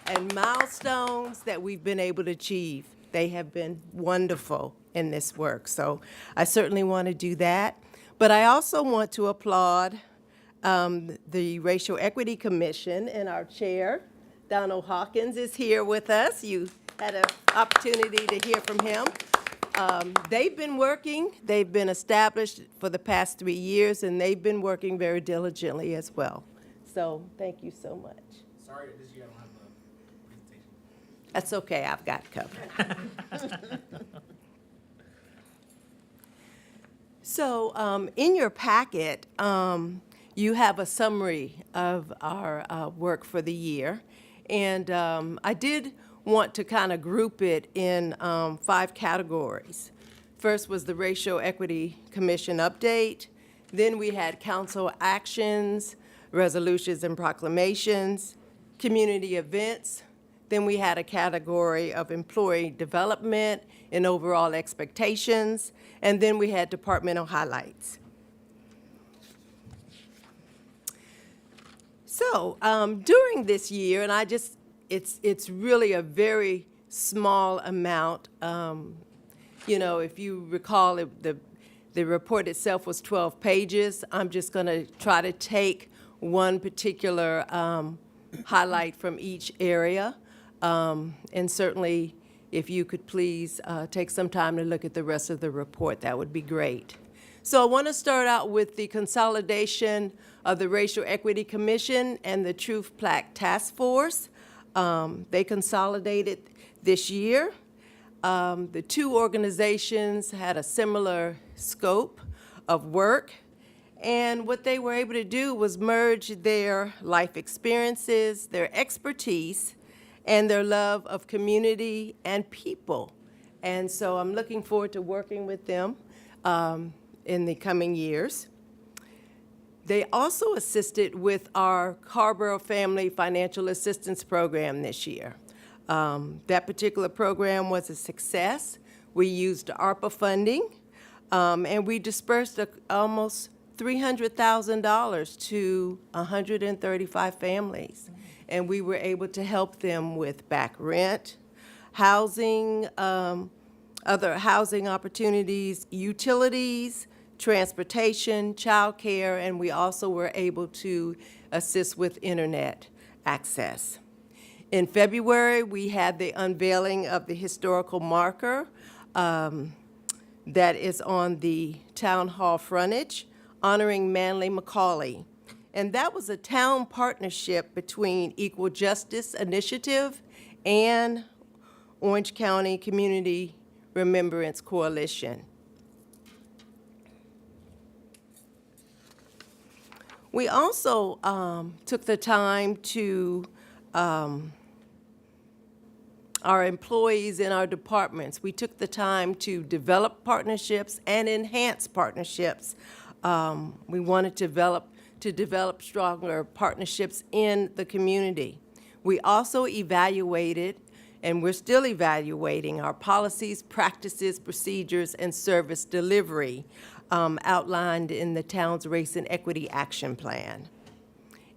and milestones that we've been able to achieve. They have been wonderful in this work, so I certainly want to do that. But I also want to applaud the Racial Equity Commission, and our chair, Donald Hawkins, is here with us. You had an opportunity to hear from him. They've been working, they've been established for the past 3 years, and they've been working very diligently as well. So thank you so much. Sorry, this year I don't have a presentation. That's okay, I've got it covered. So in your packet, you have a summary of our work for the year. And I did want to kind of group it in 5 categories. First was the Racial Equity Commission update. Then we had council actions, resolutions and proclamations, community events. Then we had a category of employee development and overall expectations. And then we had departmental highlights. So during this year, and it's really a very small amount. You know, if you recall, the report itself was 12 pages. I'm just going to try to take one particular highlight from each area. And certainly, if you could please take some time to look at the rest of the report, that would be great. So I want to start out with the consolidation of the Racial Equity Commission and the Truth Plaque Task Force. They consolidated this year. The 2 organizations had a similar scope of work, and what they were able to do was merge their life experiences, their expertise, and their love of community and people. And so I'm looking forward to working with them in the coming years. They also assisted with our Carrboro Family Financial Assistance Program this year. That particular program was a success. We used ARPA funding, and we dispersed almost $300,000 to 135 families. And we were able to help them with back rent, housing, other housing opportunities, utilities, transportation, childcare, and we also were able to assist with internet access. In February, we had the unveiling of the historical marker that is on the town hall frontage, honoring Manly Macaulay. And that was a town partnership between Equal Justice Initiative and Orange County Community Remembrance Coalition. We also took the time to our employees in our departments. We took the time to develop partnerships and enhance partnerships. We wanted to develop stronger partnerships in the community. We also evaluated, and we're still evaluating, our policies, practices, procedures, and service delivery outlined in the town's Race and Equity Action Plan.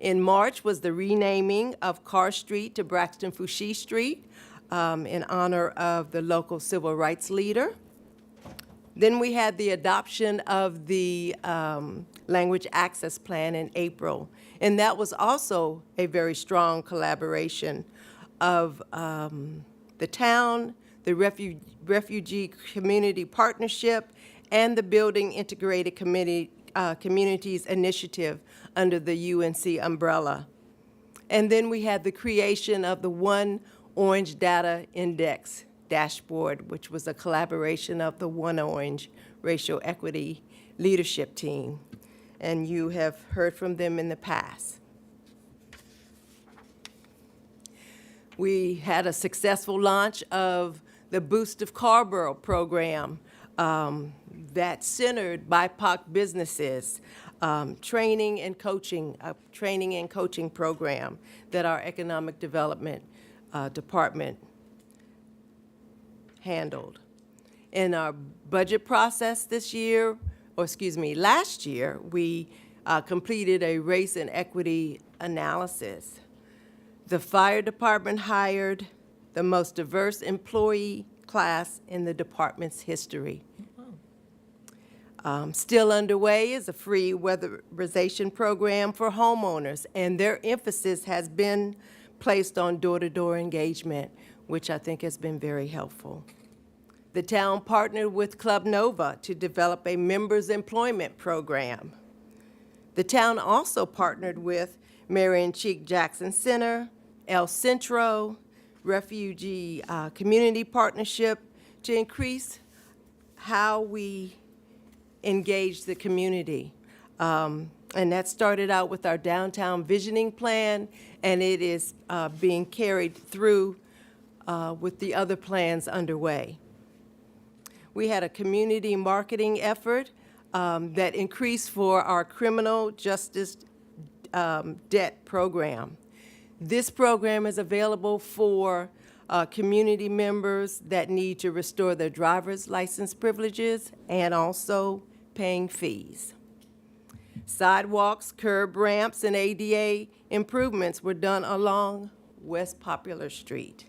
In March was the renaming of Carr Street to Braxton Fouché Street in honor of the local civil rights leader. Then we had the adoption of the Language Access Plan in April, and that was also a very strong collaboration of the town, the Refugee Community Partnership, and the Building Integrated Communities Initiative under the UNC umbrella. And then we had the creation of the One Orange Data Index dashboard, which was a collaboration of the One Orange Racial Equity Leadership Team. And you have heard from them in the past. We had a successful launch of the Boost of Carrboro program that centered BIPOC businesses, training and coaching program that our Economic Development Department handled. In our budget process last year, we completed a race and equity analysis. The fire department hired the most diverse employee class in the department's history. Still underway is a free weatherization program for homeowners, and their emphasis has been placed on door-to-door engagement, which I think has been very helpful. The town partnered with Club Nova to develop a members employment program. The town also partnered with Marion Cheek Jackson Center, El Centro, Refugee Community Partnership to increase how we engage the community. And that started out with our downtown visioning plan, and it is being carried through with the other plans underway. We had a community marketing effort that increased for our criminal justice debt program. This program is available for community members that need to restore their driver's license privileges and also paying fees. Sidewalks, curb ramps, and ADA improvements were done along West Popular Street.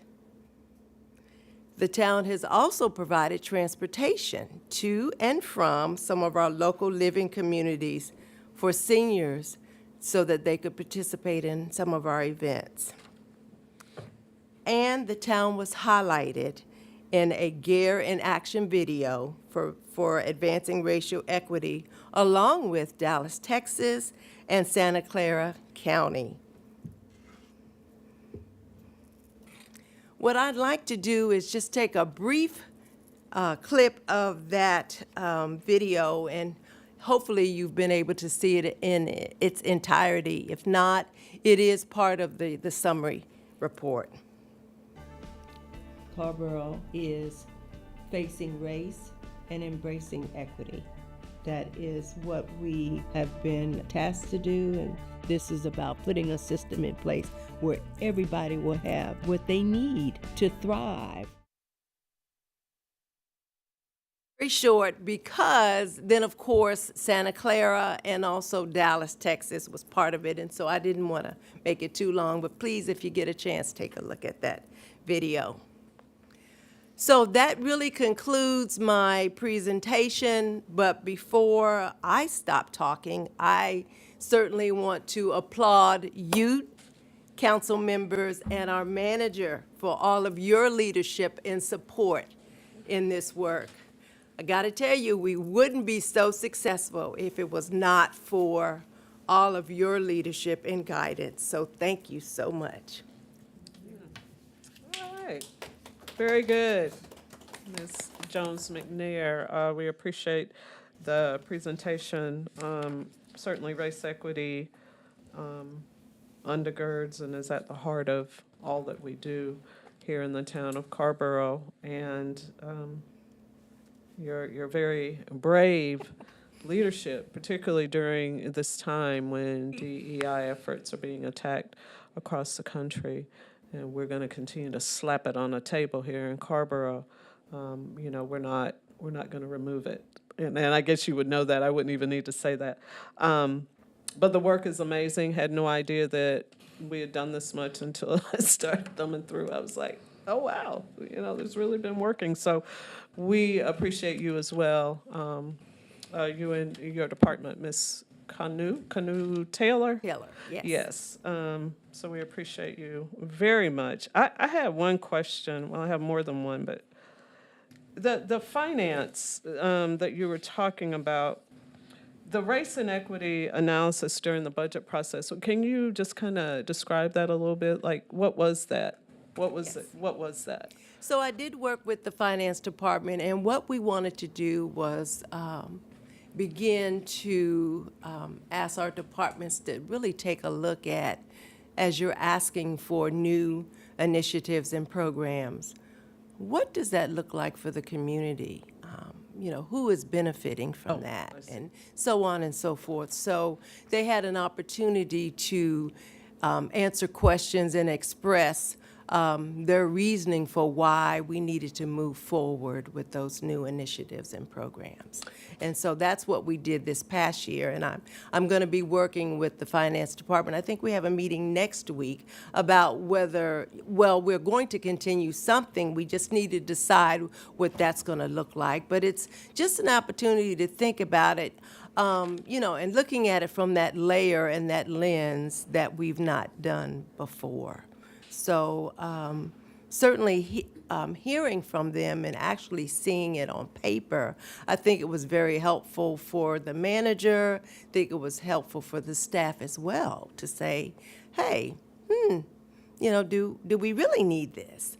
The town has also provided transportation to and from some of our local living communities for seniors so that they could participate in some of our events. And the town was highlighted in a GARE in Action video for advancing racial equity, along with Dallas, Texas, and Santa Clara County. What I'd like to do is just take a brief clip of that video, and hopefully you've been able to see it in its entirety. If not, it is part of the summary report. Carrboro is facing race and embracing equity. That is what we have been tasked to do, and this is about putting a system in place where everybody will have what they need to thrive. Very short, because then, of course, Santa Clara and also Dallas, Texas was part of it, and so I didn't want to make it too long, but please, if you get a chance, take a look at that video. So that really concludes my presentation, but before I stop talking, I certainly want to applaud you, council members and our manager for all of your leadership and support in this work. I got to tell you, we wouldn't be so successful if it was not for all of your leadership and guidance. So thank you so much. All right, very good. Ms. Jones McNair, we appreciate the presentation. Certainly race equity undergirds and is at the heart of all that we do here in the town of Carrboro. And your very brave leadership, particularly during this time when DEI efforts are being attacked across the country. And we're going to continue to slap it on a table here in Carrboro. You know, we're not going to remove it. And I guess you would know that. I wouldn't even need to say that. But the work is amazing. Had no idea that we had done this much until I started thumbing through. I was like, oh, wow. You know, there's really been working. So we appreciate you as well. You and your department, Ms. Canu Taylor? Taylor, yes. Yes. So we appreciate you very much. I have one question. Well, I have more than one, but the finance that you were talking about, the race and equity analysis during the budget process, can you just kind of describe that a little bit? Like, what was that? What was it? What was that? So I did work with the finance department, and what we wanted to do was begin to ask our departments to really take a look at, as you're asking for new initiatives and programs, what does that look like for the community? You know, who is benefiting from that, and so on and so forth. So they had an opportunity to answer questions and express their reasoning for why we needed to move forward with those new initiatives and programs. And so that's what we did this past year, and I'm going to be working with the finance department. I think we have a meeting next week about whether, well, we're going to continue something. We just need to decide what that's going to look like. But it's just an opportunity to think about it, you know, and looking at it from that layer and that lens that we've not done before. So certainly hearing from them and actually seeing it on paper, I think it was very helpful for the manager. I think it was helpful for the staff as well to say, hey, you know, do we really need this?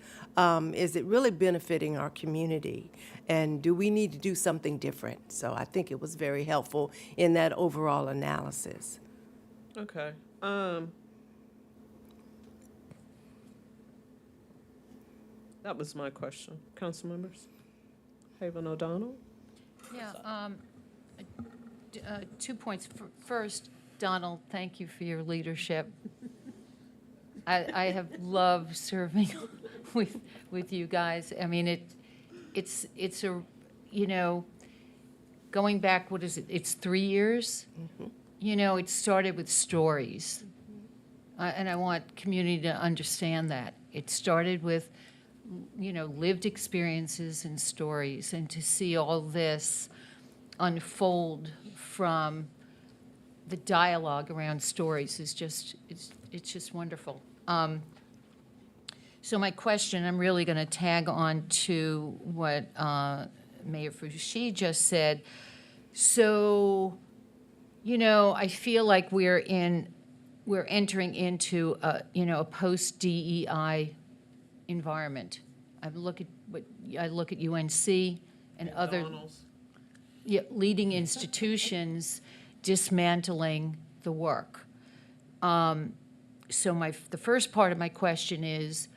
Is it really benefiting our community? And do we need to do something different? So I think it was very helpful in that overall analysis. Okay. That was my question. Council members? Haven O'Donnell? Yeah, 2 points. First, Donald, thank you for your leadership. I have loved serving with you guys. I mean, it's a, you know, going back, what is it? It's 3 years. Mm-hmm. You know, it started with stories, and I want community to understand that it started with, you know, lived experiences and stories, and to see all this unfold from the dialogue around stories is just, it's just wonderful. So my question, I'm really going to tag on to what Mayor Fouché just said. So, you know, I feel like we're entering into a, you know, a post-DEI environment. I look at UNC and other leading institutions dismantling the work. So the first part of my question is,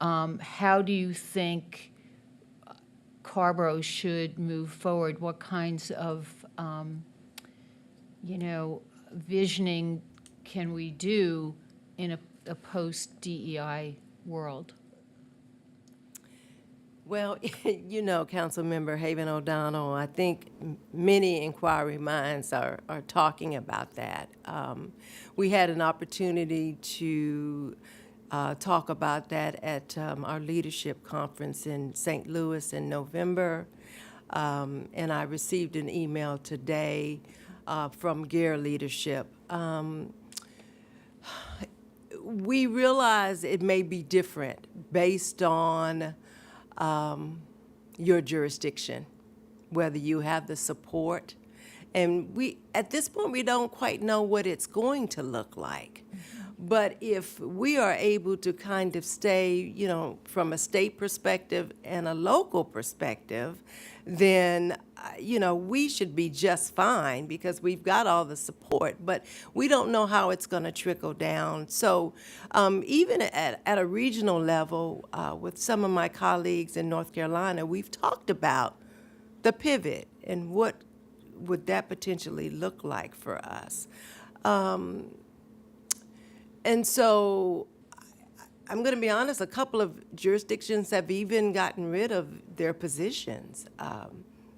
how do you think Carrboro should move forward? What kinds of, you know, visioning can we do in a post-DEI world? Well, you know, Councilmember Haven O'Donnell, I think many inquiry minds are talking about that. We had an opportunity to talk about that at our leadership conference in St. Louis in November. And I received an email today from GEAR Leadership. we realize it may be different based on your jurisdiction, whether you have the support. And at this point, we don't quite know what it's going to look like. But if we are able to kind of stay, from a state perspective and a local perspective, then, we should be just fine because we've got all the support. But we don't know how it's going to trickle down. So even at a regional level, with some of my colleagues in North Carolina, we've talked about the pivot and what would that potentially look like for us. And so I'm going to be honest, a couple of jurisdictions have even gotten rid of their positions.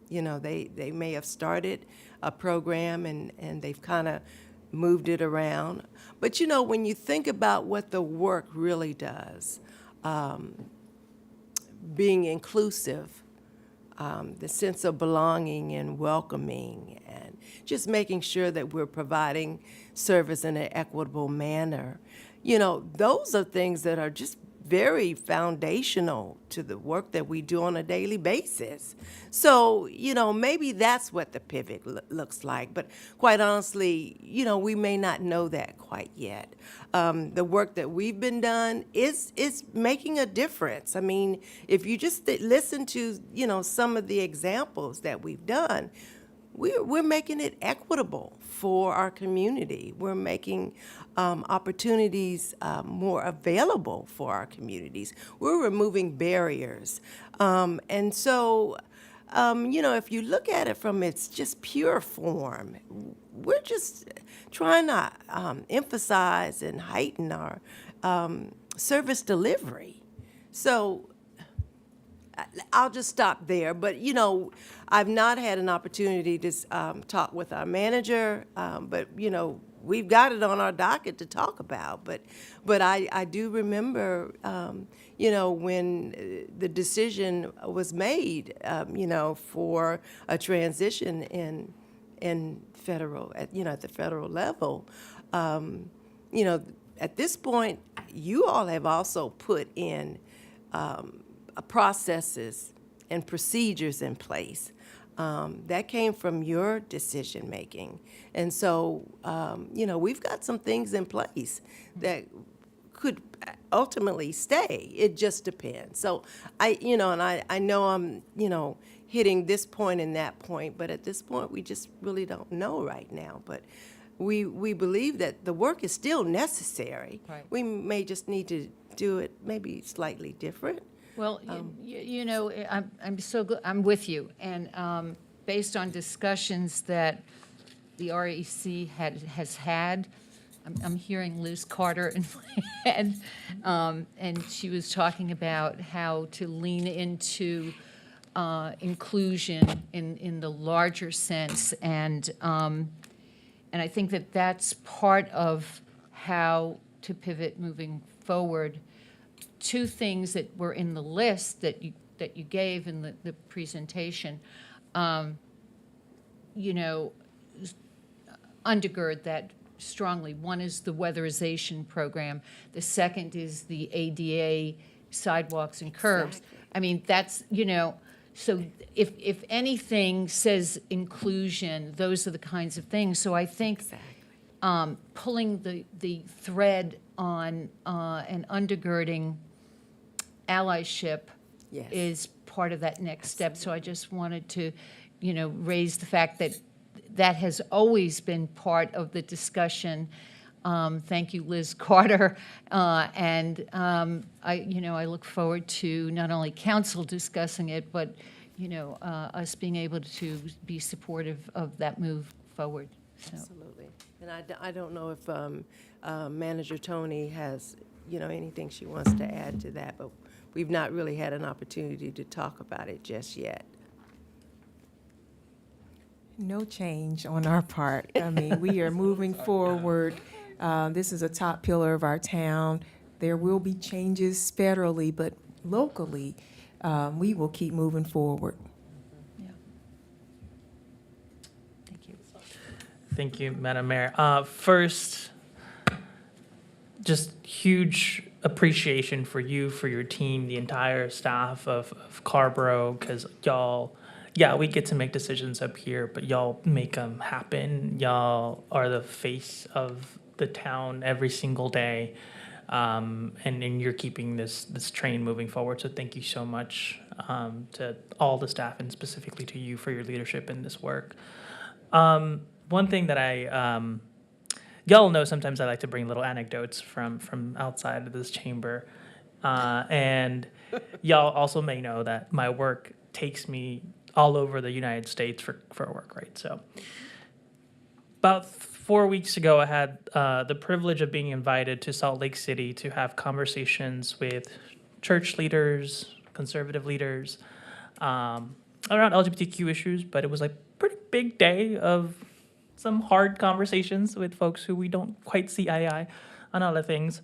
They may have started a program and they've kind of moved it around. But, when you think about what the work really does, being inclusive, the sense of belonging and welcoming, and just making sure that we're providing service in an equitable manner. Those are things that are just very foundational to the work that we do on a daily basis. So, maybe that's what the pivot looks like. But quite honestly, we may not know that quite yet. The work that we've been done is making a difference. I mean, if you just listen to, some of the examples that we've done, we're making it equitable for our community. We're making opportunities more available for our communities. We're removing barriers. And so, if you look at it from its just pure form, we're just trying to emphasize and heighten our service delivery. So I'll just stop there. But, I've not had an opportunity to talk with our manager, but, we've got it on our docket to talk about. But I do remember, when the decision was made, for a transition in federal, at the federal level, at this point, you all have also put in processes and procedures in place. That came from your decision making. And so, we've got some things in place that could ultimately stay. It just depends. So I know I'm, hitting this point and that point, but at this point, we just really don't know right now. But we believe that the work is still necessary. Right. We may just need to do it maybe slightly different. Well, I'm with you, and based on discussions that the REC has had, I'm hearing Liz Carter in my head, and she was talking about how to lean into inclusion in the larger sense, and I think that that's part of how to pivot moving forward. Two things that were in the list that you gave in the presentation, undergird that strongly. One is the weatherization program. The second is the ADA sidewalks and curbs. Exactly. I mean, that's, so if anything says inclusion, those are the kinds of things. So I think pulling the thread on and undergirding allyship is part of that next step. So I just wanted to, raise the fact that that has always been part of the discussion. Thank you, Liz Carter. And I look forward to not only council discussing it, but, us being able to be supportive of that move forward. So. Absolutely. And I don't know if Manager Tony has, anything she wants to add to that, but we've not really had an opportunity to talk about it just yet. No change on our part. I mean, we are moving forward. This is a top pillar of our town. There will be changes federally, but locally, we will keep moving forward. Yeah. Thank you. Thank you, Madam Mayor. First, just huge appreciation for you, for your team, the entire staff of Carrboro, because y'all, yeah, we get to make decisions up here, but y'all make them happen. Y'all are the face of the town every single day. And you're keeping this train moving forward. So thank you so much to all the staff and specifically to you for your leadership in this work. One thing that y'all know sometimes I like to bring little anecdotes from outside of this chamber. And y'all also may know that my work takes me all over the United States for work, right? So about 4 weeks ago, I had the privilege of being invited to Salt Lake City to have conversations with church leaders, conservative leaders, around LGBTQ issues, but it was like a pretty big day of some hard conversations with folks who we don't quite see eye to eye on other things.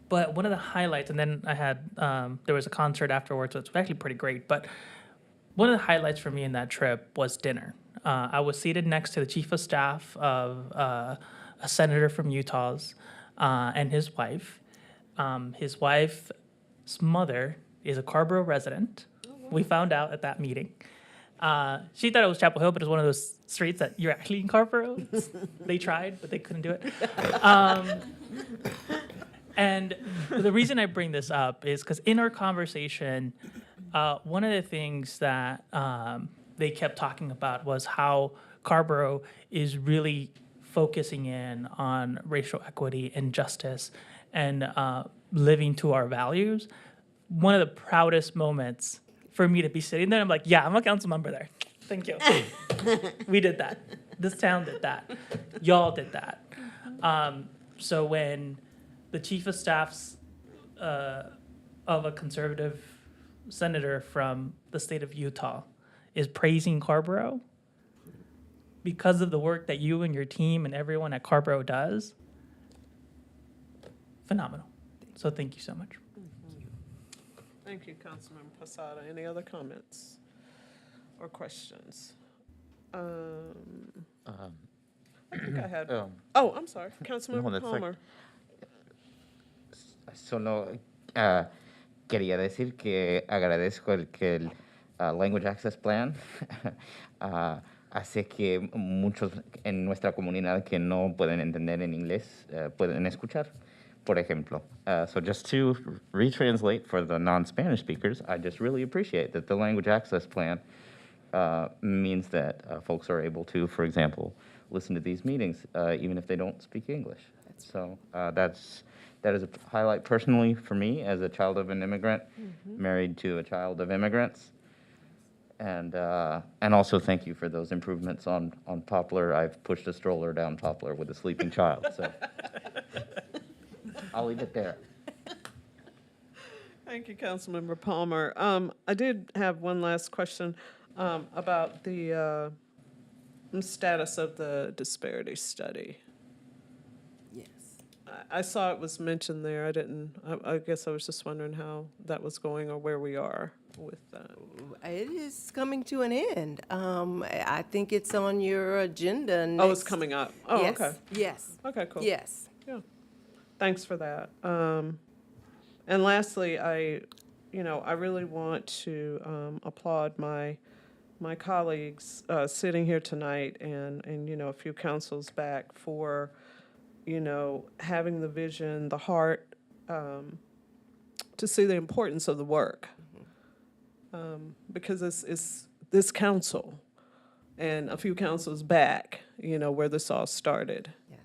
But one of the highlights, and then I had, there was a concert afterwards, so it's actually pretty great, but one of the highlights for me in that trip was dinner. I was seated next to the chief of staff of a senator from Utah's and his wife. His wife's mother is a Carrboro resident. We found out at that meeting. She thought it was Chapel Hill, but it's one of those streets that you're actually in Carrboro. They tried, but they couldn't do it. And the reason I bring this up is because in our conversation, one of the things that they kept talking about was how Carrboro is really focusing in on racial equity and justice and living to our values. One of the proudest moments for me to be sitting there, I'm like, yeah, I'm a council member there. Thank you. We did that. This town did that. Y'all did that. So when the chief of staff's of a conservative senator from the state of Utah is praising Carrboro because of the work that you and your team and everyone at Carrboro does, phenomenal. So thank you so much. Thank you, Councilman Posada. Any other comments or questions? I think I had. I'm sorry, Councilman Palmer. Solo quería decir que agradezco que el Language Access Plan hace que muchos en nuestra comunidad que no pueden entender en inglés pueden escuchar. Por ejemplo, so just to retranslate for the non-Spanish speakers, I just really appreciate that the Language Access Plan means that folks are able to, for example, listen to these meetings even if they don't speak English. So that is a highlight personally for me as a child of an immigrant, married to a child of immigrants. And also thank you for those improvements on Poplar. I've pushed a stroller down Poplar with a sleeping child, so I'll leave it there. Thank you, Councilmember Palmer. I did have one last question about the status of the disparity study. Yes. I saw it was mentioned there. I guess I was just wondering how that was going or where we are with that. It is coming to an end. I think it's on your agenda next. Oh, it's coming up. Oh, yes. okay. Yes. Okay, cool. Yes. Yeah. Thanks for that. And lastly, I really want to applaud my colleagues sitting here tonight and a few councils back for, having the vision, the heart, to see the importance of the work. Because it's this council and a few councils back, where this all started. Yes.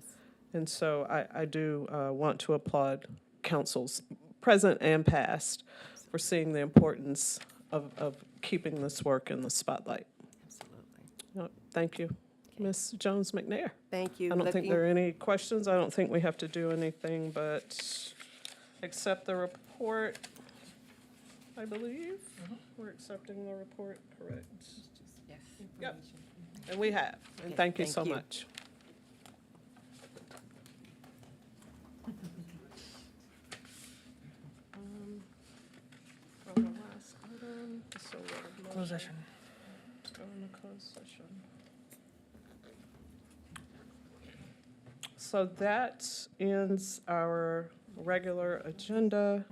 And so I do want to applaud councils, present and past, for seeing the importance of keeping this work in the spotlight. Absolutely. Thank you. Ms. Jones-McNair. Thank you. I don't think there are any questions. I don't think we have to do anything but accept the report, I believe. We're accepting the report, correct? Yes. Yep. And we have. And thank you so much. From the last item, so we're Closed session. Go into closed session. So that ends our regular agenda.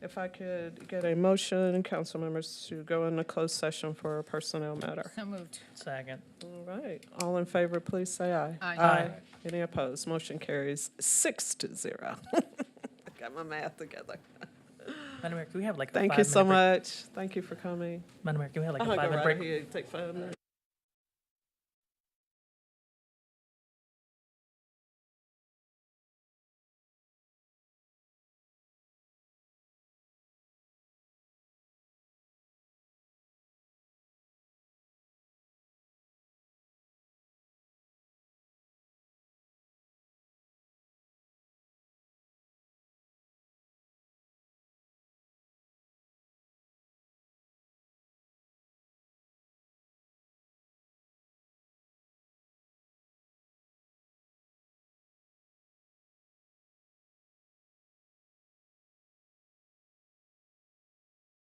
If I could get a motion, council members, to go into closed session for a personnel matter. So moved. Second. All right, all in favor, please say aye. Aye. Any opposed? Motion carries 6-0. Got my math together. Madam Mayor, can we have like a Thank you so 5-minute break? much. Thank you for coming. Madam Mayor, can we have like a Go 5-minute right break? ahead. Take 5 minutes.